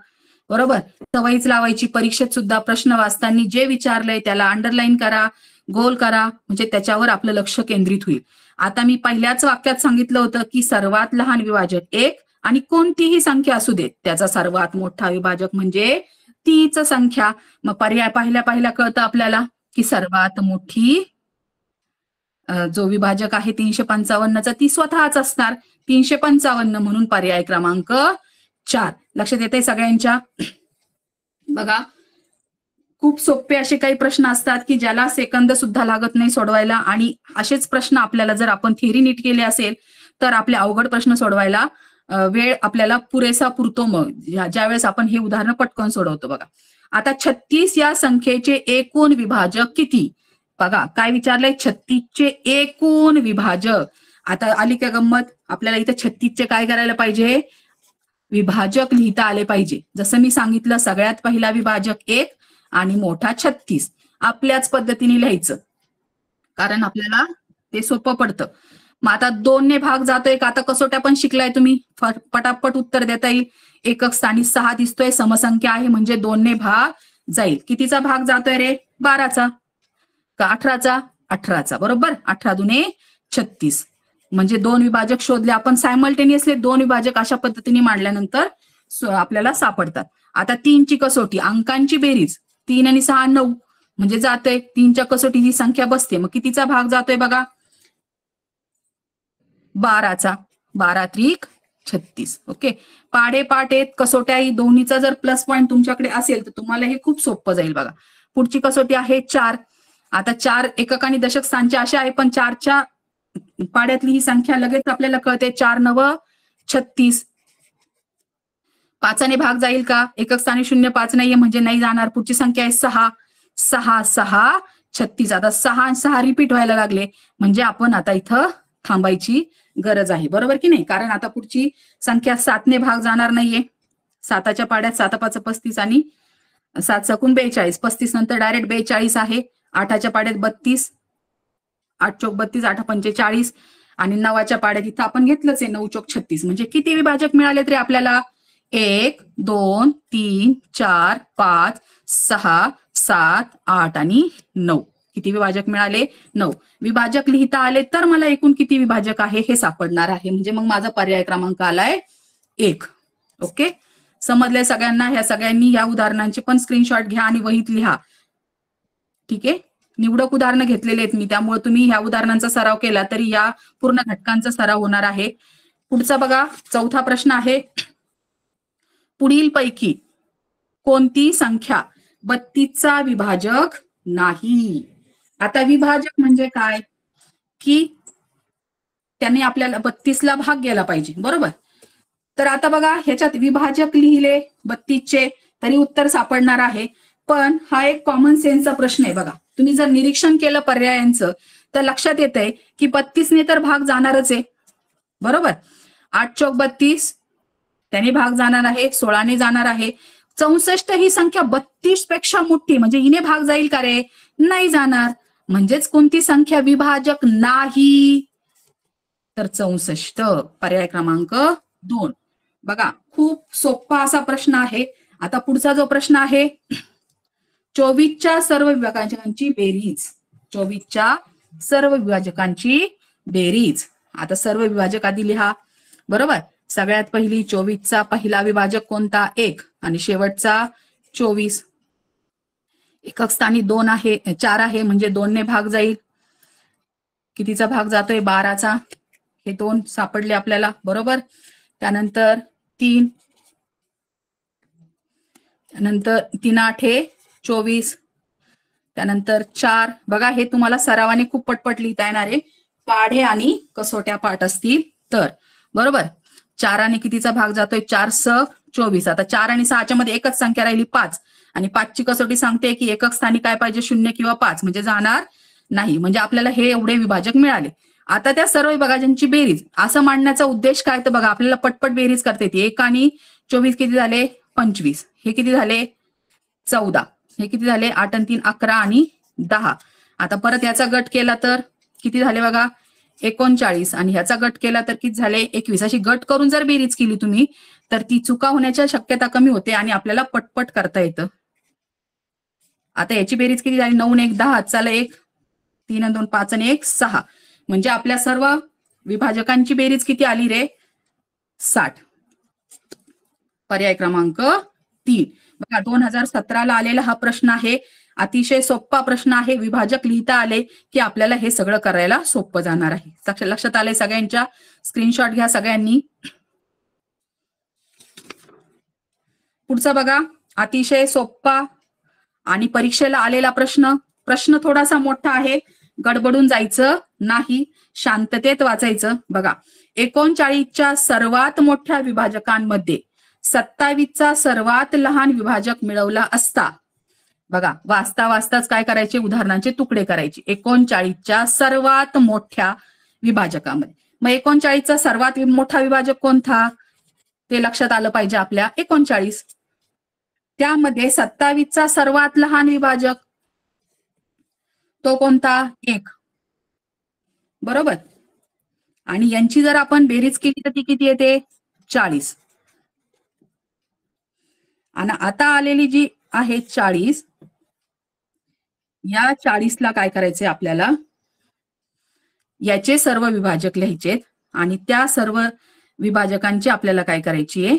[SPEAKER 2] बरोबर, सवयीच लावायची. परीक्षेत सुद्धा प्रश्न वाचताना जे विचारलंय त्याला अंडरलाईन करा, गोल करा, म्हणजे त्याच्यावर आपलं लक्ष केंद्रित होईल. आता मी पहिल्याच वाक्यात सांगितलं होतं की सर्वात लहान विभाजक 1, आणि कोणतीही संख्या असू देत त्याचा सर्वात मोठा विभाजक म्हणजे तीच संख्या. मग पर्याय पाहिल्या कळतं आपल्याला की सर्वात मोठी जो विभाजक आहे 355चा ती स्वतःच असणार, 355, म्हणून पर्याय क्रमांक 4. लक्षात येते सगळ्यांच्या? बघा, खूप सोपे असे काही प्रश्न असतात की ज्याला सेकंद सुद्धा लागत नाही सोडवायला, आणि असेच प्रश्न आपल्याला जर आपण थिअरी नीट केले असेल तर आपले अवघड प्रश्न सोडवायला वेळ आपल्याला पुरेसा पुरतो. मग ज्यावेळेस आपण हे उदाहरण पटकन सोडवतो. बघा आता 36 या संख्येचे एकूण विभाजक किती? बघा काय विचारलंय, 36चे एकूण विभाजक. आता आली का गंमत, आपल्याला इथे 36चे काय करायला पाहिजे, विभाजक लिहिता आले पाहिजे. जसं मी सांगितलं सगळ्यात पहिला विभाजक 1 आणि मोठा 36 आपल्याच पद्धतीने लिहायचं, कारण आपल्याला ते सोपं पडतं. मग आता 2 ने भाग जातोय का, आता कसोट्या पण शिकलाय तुम्ही, पटापट उत्तर देता येईल. एकक स्थानी 6 दिसतोय, समसंख्या आहे म्हणजे 2 ने भाग जाईल. कितीचा भाग जातोय रे, 12चा का 18चा, 18चा बरोबर. 18 दुने 36 म्हणजे 2 विभाजक शोधले आपण सायमल्टेनियसली. 2 विभाजक अशा पद्धतीने मांडल्यानंतर आपल्याला सापडतात. आता 3ची कसोटी, अंकांची बेरीज, 3 आणि 6 9 म्हणजे जातोय. 3च्या कसोटीची संख्या बसते, मग कितीचा भाग जातोय बघा, 12चा. 12 त्रिक 36. ओके, पाडे पाठ आहेत, कसोट्या दोन्हीचा जर प्लस पॉईंट तुमच्याकडे असेल तर तुम्हाला हे खूप सोपं जाईल. बघा पुढची कसोटी आहे 4. आता 4 एकक आणि दशक स्थानचे असे आहे, पण 4च्या पाड्यातली ही संख्या लगेच आपल्याला कळते, 4 9 36. 5ने भाग जाईल का, एकक स्थानी 0 5 नाहीये म्हणजे नाही जाणार. पुढची संख्या आहे 6. 6 6 36. आता 6 आणि 6 रिपीट व्हायला लागले म्हणजे आपण आता इथं थांबायची गरज आहे, बरोबर की नाही. कारण आता पुढची संख्या 7ने भाग जाणार नाहीये. 7च्या पाड्यात 7 5 35 आणि 7 सकून 42. 35 नंतर डायरेक्ट 42 आहे. 8च्या पाड्यात 32, 8 चौक 32, 8 पंचे 40 आणि 9च्या पाड्यात इथं आपण घेतलंच आहे 9 चौक 36. म्हणजे किती विभाजक मिळाले तरी आपल्याला, 1 2 3 4 5 6 7 8 आणि 9. किती विभाजक मिळाले, 9 विभाजक लिहिता आले तर मला एकूण किती विभाजक आहे हे सापडणार आहे. म्हणजे मग माझा पर्याय क्रमांक आलाय 1. ओके, समजलंय सगळ्यांना. ह्या सगळ्यांनी ह्या उदाहरणांचे पण स्क्रीनशॉट घ्या आणि वहीत लिहा. ठीक आहे, निवडक उदाहरणं घेतलेले आहेत मी, त्यामुळे तुम्ही ह्या उदाहरणांचा सराव केला तरी या पूर्ण घटकांचा सराव होणार आहे. पुढचा बघा, चौथा प्रश्न आहे, पुढील पैकी कोणती संख्या 32चा विभाजक नाही? आता विभाजक म्हणजे काय, की त्याने आपल्याला 32ला भाग गेला पाहिजे, बरोबर. तर आता बघा ह्याच्यात विभाजक लिहिले 32चे तरी उत्तर सापडणार आहे. पण हा एक कॉमन सेन्सचा प्रश्न आहे. बघा तुम्ही जर निरीक्षण केलं पर्यायांचं तर लक्षात येतंय की 32ने तर भाग जाणारच आहे, बरोबर. 8 चौक 32 त्याने भाग जाणार आहे, 16ने जाणार आहे. 64 ही संख्या 32 पेक्षा मोठी म्हणजे हिने भाग जाईल का रे, नाही जाणार. म्हणजेच कोणती संख्या विभाजक नाही, तर 64, पर्याय क्रमांक 2. बघा खूप सोपा असा प्रश्न आहे. आता पुढचा जो प्रश्न आहे, 24च्या सर्व विभाजकांची बेरीज. 24च्या सर्व विभाजकांची बेरीज. आता सर्व विभाजक आधी लिहा, बरोबर. सगळ्यात पहिली 24चा पहिला विभाजक कोणता, 1 आणि शेवटचा 24. एकक स्थानी 2 आहे, 4 आहे म्हणजे 2ने भाग जाईल. कितीचा भाग जातोय, 12चा. हे 2 सापडले आपल्याला, बरोबर. त्यानंतर 3, त्यानंतर 3 8 24, त्यानंतर 4. बघा हे तुम्हाला सरावाने खूप पटपट लिहिता येणार आहे, पाढे आणि कसोट्या पाठ असतील तर, बरोबर. 4ने कितीचा भाग जातोय, 4 6 24. आता 4 आणि 6च्या मध्ये एकच संख्या राहिली 5 आणि 5ची कसोटी सांगते की एकक स्थानी काय पाहिजे, 0 किंवा 5 म्हणजे जाणार नाही. म्हणजे आपल्याला हे एवढे विभाजक मिळाले. आता त्या सर्व विभाजकांची बेरीज असं मांडण्याचा उद्देश काय, तर बघा आपल्याला पटपट बेरीज करता येते. 1 आणि 24 किती झाले, 25. हे किती झाले, 14. हे किती झाले, 8 आणि 3 11 आणि 10. आता परत याचा गट केला तर किती झाले बघा, 39 आणि ह्याचा गट केला तर किती झाले, 21. अशी गट करून जर बेरीज केली तुम्ही तर ती चुका होण्याच्या शक्यता कमी होते आणि आपल्याला पटपट करता येतं. आता याची बेरीज किती झाली, 9 1 10. चला 1 3 आणि 2 5 आणि 1 6. म्हणजे आपल्या सर्व विभाजकांची बेरीज किती आली रे, 60. पर्याय क्रमांक 3. बघा 2017ला आलेला हा प्रश्न आहे. अतिशय सोपा प्रश्न आहे. विभाजक लिहिता आले की आपल्याला हे सगळं करायला सोपं जाणार आहे. लक्षात आलंय सगळ्यांच्या, स्क्रीनशॉट घ्या सगळ्यांनी. पुढचा बघा, अतिशय सोपा आणि परीक्षेला आलेला प्रश्न थोडासा मोठा आहे, गडबडून जायचं नाही, शांततेत वाचायचं. बघा, 39च्या सर्वात मोठ्या विभाजकांमध्ये 27चा सर्वात लहान विभाजक मिळवला असता. बघा, वाचता वाचताच काय करायचे, उदाहरणांचे तुकडे करायचे. 39च्या सर्वात मोठ्या विभाजकामध्ये, मग 39चा सर्वात मोठा विभाजक कोणता ते लक्षात आलं पाहिजे आपल्या. 39. त्यामध्ये 27चा सर्वात लहान विभाजक तो कोणता, 1. बरोबर. आणि यांची जर आपण बेरीज केली तर ती किती येते, 40. आणि आता आलेली जी आहे 40, या 40ला काय करायचे आपल्याला, याचे सर्व विभाजक लिहायचे आणि त्या सर्व विभाजकांची आपल्याला काय करायची आहे,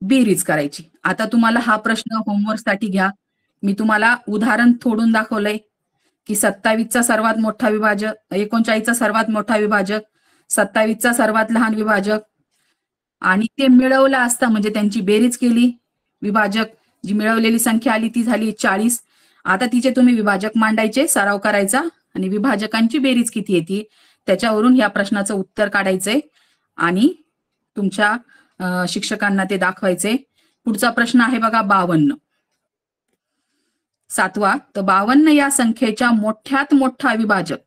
[SPEAKER 2] बेरीज करायची. आता तुम्हाला हा प्रश्न होमवर्क साठी घ्या. मी तुम्हाला उदाहरण थोडून दाखवलंय की 27चा सर्वात मोठा विभाजक, 39चा सर्वात मोठा विभाजक, 27चा सर्वात लहान विभाजक, आणि ते मिळवला असता म्हणजे त्यांची बेरीज केली, विभाजक जी मिळवलेली संख्या आली ती झाली 40. आता तिचे तुम्ही विभाजक मांडायचे, सराव करायचा आणि विभाजकांची बेरीज किती येते त्याच्यावरून या प्रश्नाचं उत्तर काढायचंय आणि तुमच्या शिक्षकांना ते दाखवायचे. पुढचा प्रश्न आहे बघा 52, 7वा. तर 52 या संख्येच्या मोठ्यात मोठा विभाजक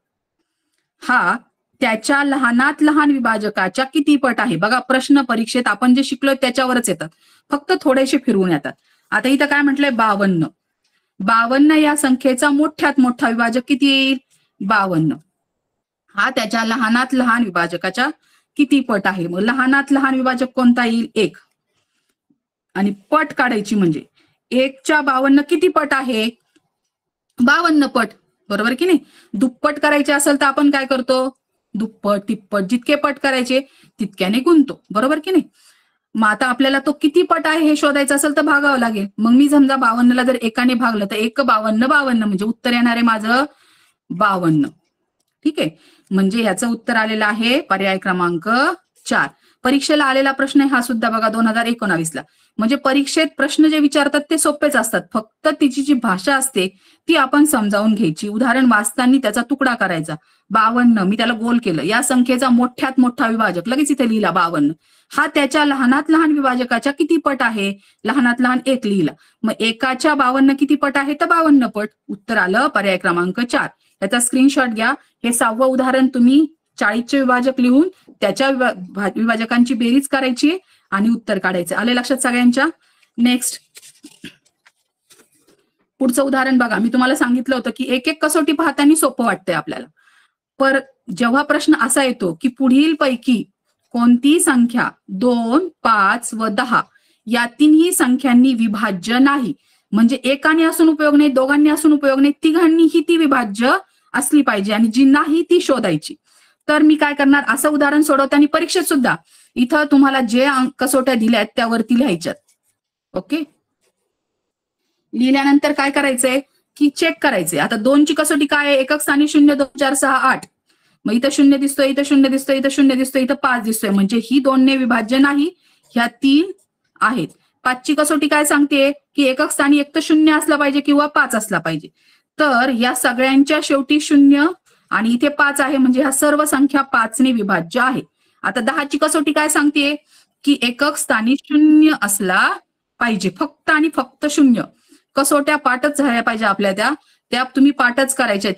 [SPEAKER 2] हा त्याच्या लहानात लहान विभाजकाच्या किती पट आहे. बघा, प्रश्न परीक्षेत आपण जे शिकलोय त्याच्यावरच येतात, फक्त थोडेसे फिरवून येतात. आता इथं काय म्हटलंय, 52. 52 या संख्येचा मोठ्यात मोठा विभाजक किती येईल, 52. हा त्याच्या लहानात लहान विभाजकाच्या किती पट आहे. मग लहानात लहान विभाजक कोणता येईल, 1. आणि पट काढायची म्हणजे 1च्या 52 किती पट आहे, 52 पट. बरोबर की नाही. दुप्पट करायचे असेल तर आपण काय करतो, दुप्पट तिप्पट जितके पट करायचे तितक्याने गुणतो. बरोबर की नाही. मग आता आपल्याला तो किती पट आहे हे शोधायचं असेल तर भागावं लागेल. मग मी समजा 52ला जर एकाने भागलं तर 1 52 52 म्हणजे उत्तर येणार आहे माझं 52. ठीक आहे. म्हणजे याचं उत्तर आलेलं आहे पर्याय क्रमांक 4. परीक्षेला आलेला प्रश्न हा सुद्धा बघा 2019ला. म्हणजे परीक्षेत प्रश्न जे विचारतात ते सोपेच असतात, फक्त तिची जी भाषा असते ती आपण समजावून घ्यायची. उदाहरण वाचताना त्याचा तुकडा करायचा. 52 मी त्याला गोल केलं, या संख्येचा मोठ्यात मोठा विभाजक लगेच इथे लिहिला 52. हा त्याच्या लहानात लहान विभाजकाच्या किती पट आहे, लहानात लहान 1 लिहिला. मग एकाच्या 52 किती पट आहे तर 52 पट. उत्तर आलं पर्याय क्रमांक 4. याचा स्क्रीनशॉट घ्या. हे 6वं उदाहरण तुम्ही 40चे विभाजक लिहून त्याच्या विभाजकांची बेरीज करायची आणि उत्तर काढायचे. आले लक्षात सगळ्यांच्या. नेक्स्ट पुढचं उदाहरण बघा. मी तुम्हाला सांगितलं होतं की एक एक कसोटी पाहताना सोपं वाटतंय आपल्याला, पर जेव्हा प्रश्न असा येतो की पुढील पैकी कोणती संख्या 2, 5 व 10 या तिन्ही संख्यांनी विभाज्य नाही, म्हणजे एकाने असून उपयोग नाही, दोघांनी असून उपयोग नाही, तिघांनीही ती विभाज्य असली पाहिजे आणि जी नाही ती शोधायची. तर मी काय करणार, असं उदाहरण सोडवताना परीक्षेत सुद्धा इथं तुम्हाला जे कसोट्या दिल्यात त्यावरती लिहायच्यात. ओके. लिहिल्यानंतर काय करायचंय की चेक करायचंय. आता 2ची कसोटी काय आहे, एकक स्थानी 0 2 4 6 8. मग इथं 0 दिसतोय, इथं 0 दिसतोय, इथं 0 दिसतोय, इथं 5 दिसतोय, म्हणजे ही 2 ने विभाज्य नाही, ह्या 3 आहेत. 5ची कसोटी काय सांगते की एकक स्थानी एक तर 0 असला पाहिजे किंवा 5 असला पाहिजे. तर या सगळ्यांच्या शेवटी 0 आणि इथे 5 आहे, म्हणजे ह्या सर्व संख्या 5 ने विभाज्य आहे. आता 10ची कसोटी काय सांगते की एकक स्थानी 0 असला पाहिजे, फक्त आणि फक्त 0. कसोट्या पाठच झाल्या पाहिजे आपल्या, त्या तुम्ही पाठच करायच्या,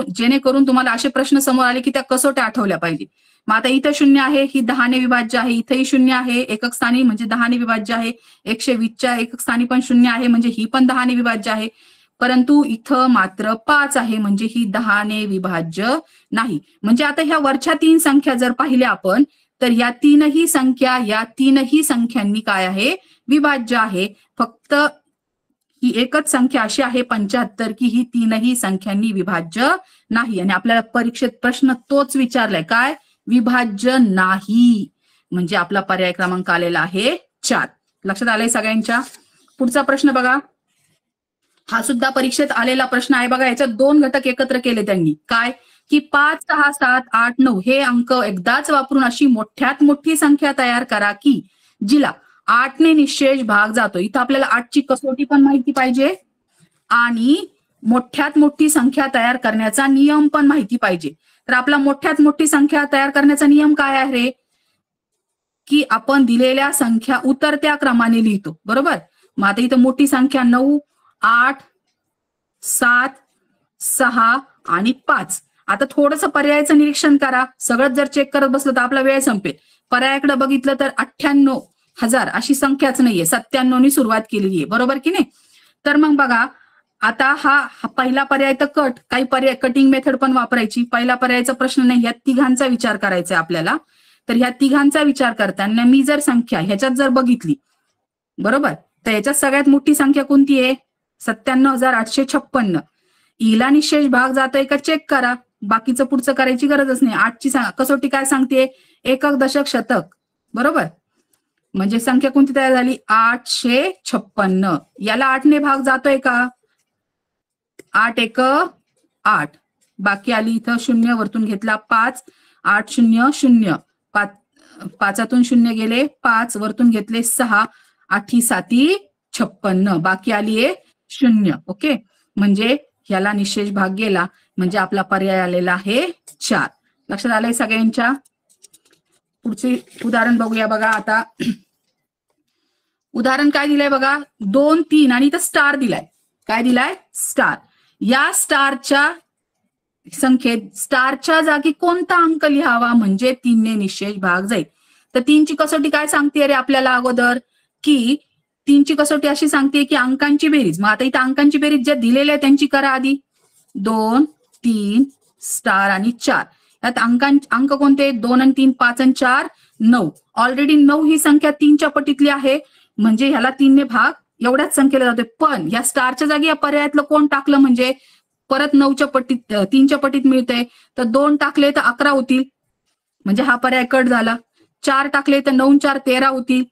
[SPEAKER 2] जेणेकरून तुम्हाला असे प्रश्न समोर आले की त्या कसोट्या आठवल्या पाहिजे. मग आता इथं 0 आहे, ही 10 ने विभाज्य आहे, इथंही 0 आहे एकक स्थानी म्हणजे 10 ने विभाज्य आहे. 120च्या एकक स्थानी पण 0 आहे म्हणजे ही पण 10 ने विभाज्य आहे. परंतु इथं मात्र 5 आहे म्हणजे ही 10 ने विभाज्य नाही. म्हणजे आता ह्या वरच्या 3 संख्या जर पाहिल्या आपण तर या तीनही संख्यांनी काय आहे, विभाज्य आहे. फक्त ही एकच संख्या अशी आहे 75 की ही तीनही संख्यांनी विभाज्य नाही. आणि आपल्याला परीक्षेत प्रश्न तोच विचारलाय, काय, विभाज्य नाही. म्हणजे आपला पर्याय क्रमांक आलेला आहे 4. लक्षात आलंय सगळ्यांच्या. पुढचा प्रश्न बघा. हा सुद्धा परीक्षेत आलेला प्रश्न आहे बघा. याच्यात 2 घटक एकत्र केले त्यांनी, काय की 5 6 7 8 9 हे अंक एकदाच वापरून अशी मोठ्यात मोठी संख्या तयार करा की जिला 8 ने निशेष भाग जातो. इथं आपल्याला 8ची कसोटी पण माहिती पाहिजे आणि मोठ्यात मोठी संख्या तयार करण्याचा नियम पण माहिती पाहिजे. तर आपला मोठ्यात मोठी संख्या तयार करण्याचा नियम काय आहे की आपण दिलेल्या संख्या उतरत्या क्रमाने लिहितो. बरोबर. मग आता इथं मोठी संख्या 9, 8, 7, 6 आणि 5. आता थोडंसं पर्यायाचं निरीक्षण करा. सगळं जर चेक करत बसलं तर आपला वेळ संपेल. पर्यायाकडे बघितलं तर 98,000 अशी संख्याच नाहीये, 97 सुरुवात केलेली आहे. बरोबर की नाही. तर मग बघा आता हा पहिला पर्याय तर काही पर्याय कटिंग मेथड पण वापरायची. पहिला पर्यायाचा प्रश्न नाही, ह्या तिघांचा विचार करायचा आपल्याला. तर ह्या तिघांचा विचार करताना मी जर संख्या ह्याच्यात जर बघितली, बरोबर, तर याच्यात सगळ्यात मोठी संख्या कोणती आहे? 97,856. ईला निशेष भाग जातोय का चेक करा. बाकीचं पुढचं करायची गरजच नाही. 8ची कसोटी काय सांगते? एकक, दशक, शतक. बरोबर. म्हणजे संख्या कोणती तयार झाली? 856. याला 8ने भाग जातोय का? 8 एक 8. बाकी आली इथं शून्य, वरतून घेतला 5. 8 0 0. 5तून शून्य गेले 5, वरतून घेतले 6. 8 7 56. बाकी आली आहे 0. ओके. म्हणजे ह्याला निशेष भाग गेला, म्हणजे आपला पर्याय आलेला आहे 4. लक्षात आलंय सगळ्यांच्या? पुढचे उदाहरण बघूया. बघा आता उदाहरण काय दिलंय बघा. 2, 3 आणि इथं स्टार दिलाय. काय दिलाय? स्टार. या स्टारच्या संख्येत स्टारच्या जागी कोणता अंक लिहावा म्हणजे 3ने निशेष भाग जाईल. तर 3ची कसोटी काय सांगते रे आपल्याला अगोदर? की 3ची कसोटी अशी सांगते की अंकांची बेरीज. मग आता इथं अंकांची बेरीज ज्या दिलेल्या त्यांची करा आधी. 2, 3, स्टार आणि 4. यात अंक कोणते? 2 आणि 3, 5 आणि 4, 9. ऑलरेडी 9 ही संख्या 3च्या पटीतली आहे, म्हणजे ह्याला 3ने भाग एवढ्याच संख्येला जातोय. पण या स्टारच्या जागी या पर्यायातलं कोण टाकलं म्हणजे परत 9च्या पटीत 3च्या पटीत मिळतंय. तर 2 टाकले तर 11 होतील, म्हणजे हा पर्याय कट झाला. 4 टाकले तर 9 4 13 होतील,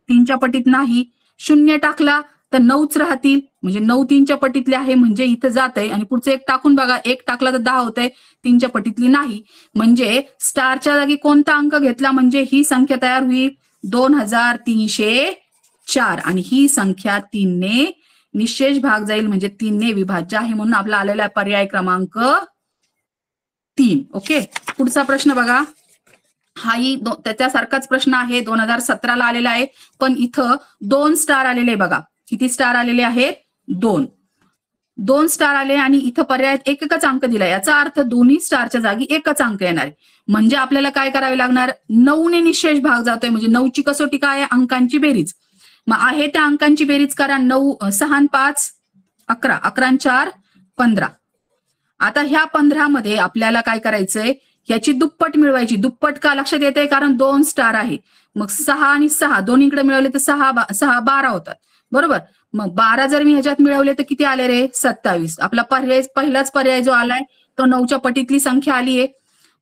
[SPEAKER 2] 3च्या पटीत नाही. 0 टाकला तर 9च राहतील, म्हणजे 9 3च्या पटीतले आहे, म्हणजे इथं जात आहे. आणि पुढचं 1 टाकून बघा, 1 टाकला तर 10 होतंय, 3च्या पटीतली नाही. म्हणजे स्टारच्या जागी कोणता अंक घेतला म्हणजे ही संख्या तयार होईल 2304. आणि ही संख्या 3ने निशेष भाग जाईल, म्हणजे 3ने विभाज्य आहे. म्हणून आपला आलेला पर्याय क्रमांक 3. ओके. पुढचा प्रश्न बघा. हाही त्याच्यासारखाच प्रश्न आहे, 2017ला आलेला आहे. पण इथं 2 स्टार आलेले बघा. किती स्टार आलेले आहेत? 2 स्टार आले आणि इथं पर्यायात एकच अंक दिला. याचा अर्थ दोन्ही स्टारच्या जागी एकच अंक येणार आहे. म्हणजे आपल्याला काय करावे लागणार? 9ने निशेष भाग जातोय, म्हणजे 9ची कसोटी काय आहे? अंकांची बेरीज. मग आहे त्या अंकांची बेरीज करा. 9 6 आणि 5 11, 11 आणि 4 15. आता ह्या 15 मध्ये आपल्याला काय करायचंय? याची दुप्पट मिळवायची. दुप्पट का लक्षात येते? कारण 2 स्टार आहे. मग 6 आणि 6 दोन्हीकडे मिळवले तर 6 12 होतात. बरोबर. मग 12 जर मी ह्याच्यात मिळवले तर किती आले रे? 27. आपला पहिलाच पर्याय जो आलाय तो 9च्या पटीतली संख्या आली आहे,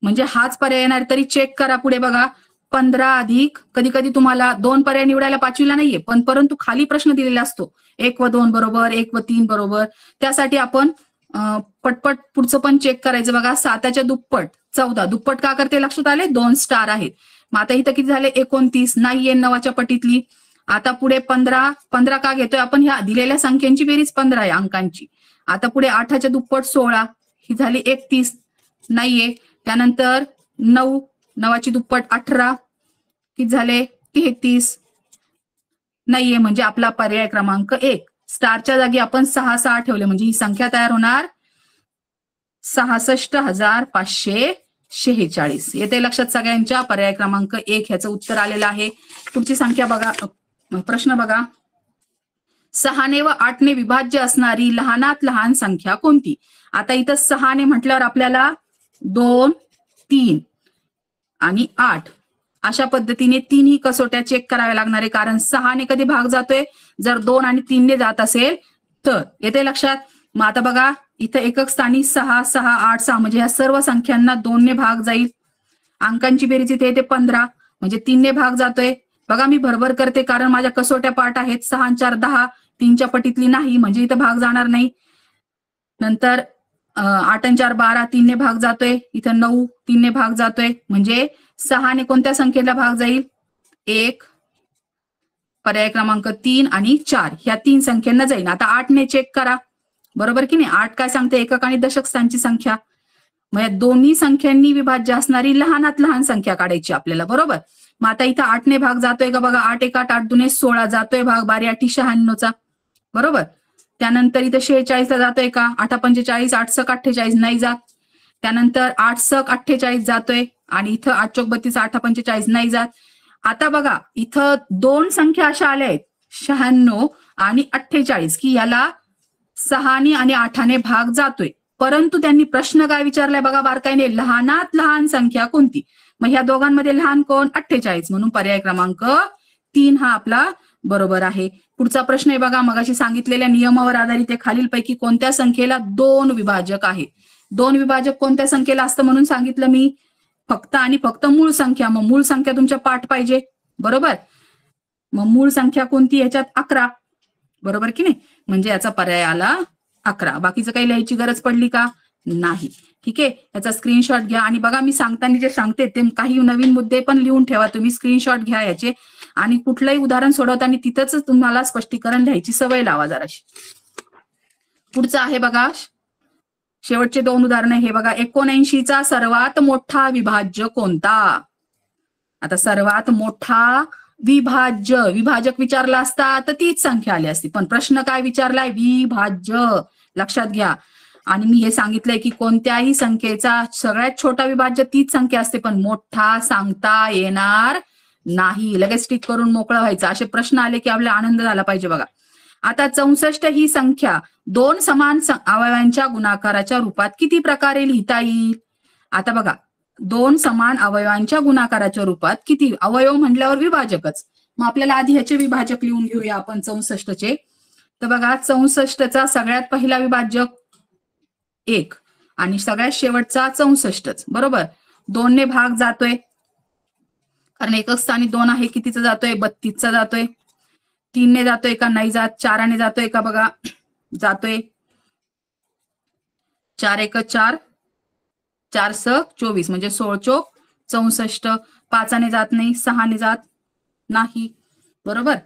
[SPEAKER 2] म्हणजे हाच पर्याय येणार. तरी चेक करा पुढे बघा. 15 अधिक, कधी कधी तुम्हाला 2 पर्याय निवडायला पाचवीला नाहीये, पण परंतु खाली प्रश्न दिलेला असतो 1 व 2 बरोबर, 1 व 3 बरोबर. त्यासाठी आपण पटपट पुढचं पण चेक करायचं बघा. 7च्या दुप्पट 14. दुप्पट का करते लक्षात आले? 2 स्टार आहेत. मग आता इथं किती झाले? 29. नाहीये 9च्या पटीतली. आता पुढे 15 का घेतोय आपण? ह्या दिलेल्या संख्यांची बेरीज 15 आहे अंकांची. आता पुढे 8च्या दुप्पट 16, ही झाली 31. नाहीये. त्यानंतर 9ची दुप्पट 18, किती झाले? 33. नाहीये, म्हणजे आपला पर्याय क्रमांक 1. स्टारच्या जागी आपण 6 6 ठेवले, म्हणजे ही संख्या तयार होणार 66,546. येते लक्षात सगळ्यांच्या? पर्याय क्रमांक 1 ह्याचं उत्तर आलेलं आहे. पुढची संख्या बघा. प्रश्न बघा. 6ने व 8ने विभाज्य असणारी लहानात लहान संख्या कोणती? आता इथं 6ने म्हटल्यावर आपल्याला 2, 3 आणि 8 अशा पद्धतीने 3 ही कसोट्या चेक कराव्या लागणार आहे. कारण 6ने कधी भाग जातोय? जर 2 आणि 3ने जात असेल तर. येते लक्षात? मग आता बघा इथं एकक स्थानी 6 6 8 6, म्हणजे ह्या सर्व संख्यांना 2ने भाग जाईल. अंकांची बेरीज इथे येते 15, म्हणजे 3ने भाग जातोय. बघा मी भरभर करते कारण माझ्या कसोट्या पाठ आहेत. 6 आणि 4 10, 3च्या पटीतली नाही, म्हणजे इथं भाग जाणार नाही. नंतर 8 आणि 4 12, 3ने भाग जातोय. इथं 9 3ने भाग जातोय, म्हणजे 6ने कोणत्या संख्येला भाग जाईल? 1, पर्याय क्रमांक 3 आणि 4 ह्या 3 संख्यांना जाईल. आता 8ने चेक करा. बरोबर की नाही? 8 काय सांगते? एकक आणि दशक स्थानची संख्या. मग या दोन्ही संख्यांनी विभाज्य असणारी लहानात लहान संख्या काढायची आपल्याला, बरोबर? मग आता इथं 8 ने भाग जातोय का बघा? 8 1 8 8 2 16 जातोय भाग, 12 8 96चा, बरोबर? त्यानंतर इथं 46 ला जातोय का? 8 45 8 6 48 नाही जात. त्यानंतर 8 6 48 जातोय आणि इथं 8 चौक 32 8 45 नाही जात. आता बघा इथं दोन संख्या अशा आल्या आहेत 96 आणि 48 की याला 6 आणि 8 भाग जातोय. परंतु त्यांनी प्रश्न काय विचारलाय बघा बारकाईने? लहानात लहान संख्या कोणती? मग ह्या दोघांमध्ये लहान कोण? 48, म्हणून पर्याय क्रमांक 3 हा आपला बरोबर आहे. पुढचा प्रश्न आहे बघा, मगाशी सांगितलेल्या नियमावर आधारित खालीलपैकी कोणत्या संख्येला 2 विभाजक आहे? 2 विभाजक कोणत्या संख्येला असतं म्हणून सांगितलं मी? फक्त आणि फक्त मूळ संख्या. मग मूळ संख्या तुमच्या पाठ पाहिजे, बरोबर? मग मूळ संख्या कोणती याच्यात? 11, बरोबर की नाही? म्हणजे याचा पर्याय आला 11. बाकीचं काही लिहायची गरज पडली का? नाही. ठीक आहे, याचा स्क्रीनशॉट घ्या आणि बघा मी सांगताना जे सांगते ते काही नवीन मुद्दे पण लिहून ठेवा तुम्ही. स्क्रीनशॉट घ्या याचे आणि कुठलंही उदाहरण सोडवताना तिथंच तुम्हाला स्पष्टीकरण लिहायची सवय लावा जराशी. पुढचं आहे बघा, शेवटचे 2 उदाहरण हे बघा. 79चा सर्वात मोठा विभाज्य कोणता? आता सर्वात मोठा विभाजक विचारला असता तर तीच संख्या आली असती, पण प्रश्न काय विचारलाय? विभाज्य. लक्षात घ्या. आणि मी हे सांगितलंय की कोणत्याही संख्येचा सगळ्यात छोटा विभाज्य तीच संख्या असते, पण मोठा सांगता येणार नाही. लगेच टिक करून मोकळं व्हायचं. असे प्रश्न आले की आपल्याला आनंद झाला पाहिजे बघा. आता 64 ही संख्या 2 समान अवयवांच्या गुणाकाराच्या रूपात किती प्रकारे लिहिता येईल? आता बघा, 2 समान अवयवांच्या गुणाकाराच्या रूपात किती? अवयव म्हटल्यावर विभाजकच. मग आपल्याला आधी ह्याचे विभाजक लिहून घेऊया आपण 64चे. तर बघा 64चा सगळ्यात पहिला विभाजक 1 आणि सगळ्यात शेवटचा 64च, बरोबर? 2 ने भाग जातोय कारण एकक स्थानी 2 आहे. कितीचा जातोय? 32चा जातोय. 3 ने जातोय का? नाही जात. 4 ने जातोय का? बघा जातोय. 4 1 4 4 6 24 म्हणजे 16 चोक 64. 5 ने जात नाही. 6 ने जात नाही, बरोबर?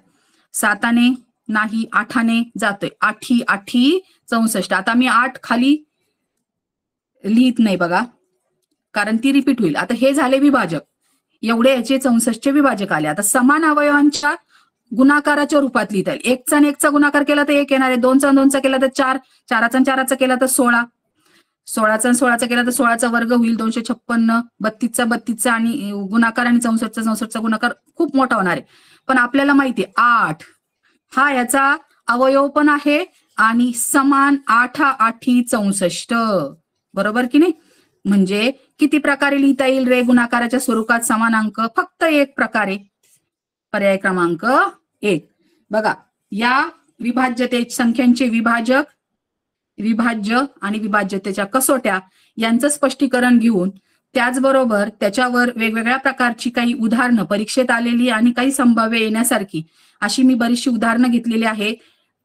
[SPEAKER 2] 7 ने नाही. 8 ने जातोय. 8 8 64. आता मी 8 खाली लिहित नाही बघा कारण ती रिपीट होईल. आता हे झाले विभाजक. एवढे याचे 64चे विभाजक आले. आता समान अवयवांच्या गुणाकाराच्या रूपात लिहिता येईल. 1चा आणि 1चा गुणाकार केला तर 1 येणार आहे. 2चा आणि 2चा केला तर 4, 4चा आणि 4चा केला तर 16, 16चा आणि 16चा केला तर 16चा वर्ग होईल 256, 32चा 32चा आणि गुणाकार आणि 64चा 64चा गुणाकार खूप मोठा होणार आहे. पण आपल्याला माहिती आहे 8 हा याचा अवयव पण आहे आणि समान 8 8 64, बरोबर की नाही? म्हणजे किती प्रकारे लिहिता येईल रे गुणाकाराच्या स्वरूपात समान अंक? फक्त एक प्रकारे. पर्याय क्रमांक 1. बघा, या विभाज्यते संख्यांचे विभाजक, विभाज्य आणि विभाज्यतेच्या कसोट्या यांचं स्पष्टीकरण घेऊन त्याचबरोबर त्याच्यावर वेगवेगळ्या प्रकारची काही उदाहरणं परीक्षेत आलेली आणि काही संभाव्य येण्यासारखी अशी मी बरीचशी उदाहरणं घेतलेली आहे.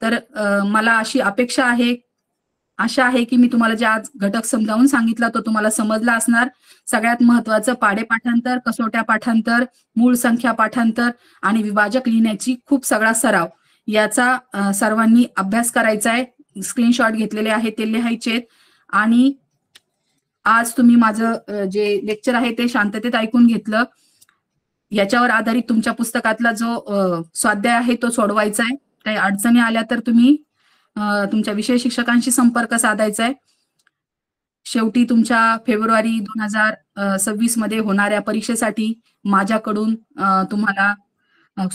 [SPEAKER 2] तर मला अशी अपेक्षा आहे, आशा आहे की मी तुम्हाला जे आज घटक समजावून सांगितला तो तुम्हाला समजला असणार. सगळ्यात महत्वाचं पाढे पाठांतर, कसोट्या पाठांतर, मूळ संख्या पाठांतर आणि विभाजक लिहिण्याची खूप सगळा सराव याचा सर्वांनी अभ्यास करायचा आहे. स्क्रीनशॉट घेतलेले आहे ते लिहायचे आणि आज तुम्ही माझं जे लेक्चर आहे ते शांततेत ऐकून घेतलं. याच्यावर आधारित तुमच्या पुस्तकातला जो स्वाध्याय आहे तो सोडवायचा आहे. काही अडचणी आल्या तर तुम्ही तुमच्या विषय शिक्षकांशी संपर्क साधायचा आहे. शेवटी तुमच्या फेब्रुवारी 2026 मध्ये होणाऱ्या परीक्षेसाठी माझ्याकडून तुम्हाला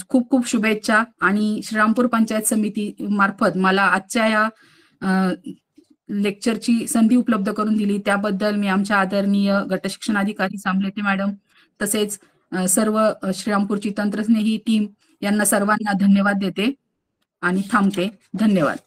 [SPEAKER 2] खूप खूप शुभेच्छा. आणि श्रीरामपूर पंचायत समिती मार्फत मला आजच्या या लेक्चरची संधी उपलब्ध करून दिली त्याबद्दल मी आमच्या आदरणीय गटशिक्षणाधिकारी सामलेटे मॅडम तसेच सर्व श्रीरामपूरची तंत्रस्नेही टीम यांना सर्वांना धन्यवाद देते आणि थांबते. धन्यवाद.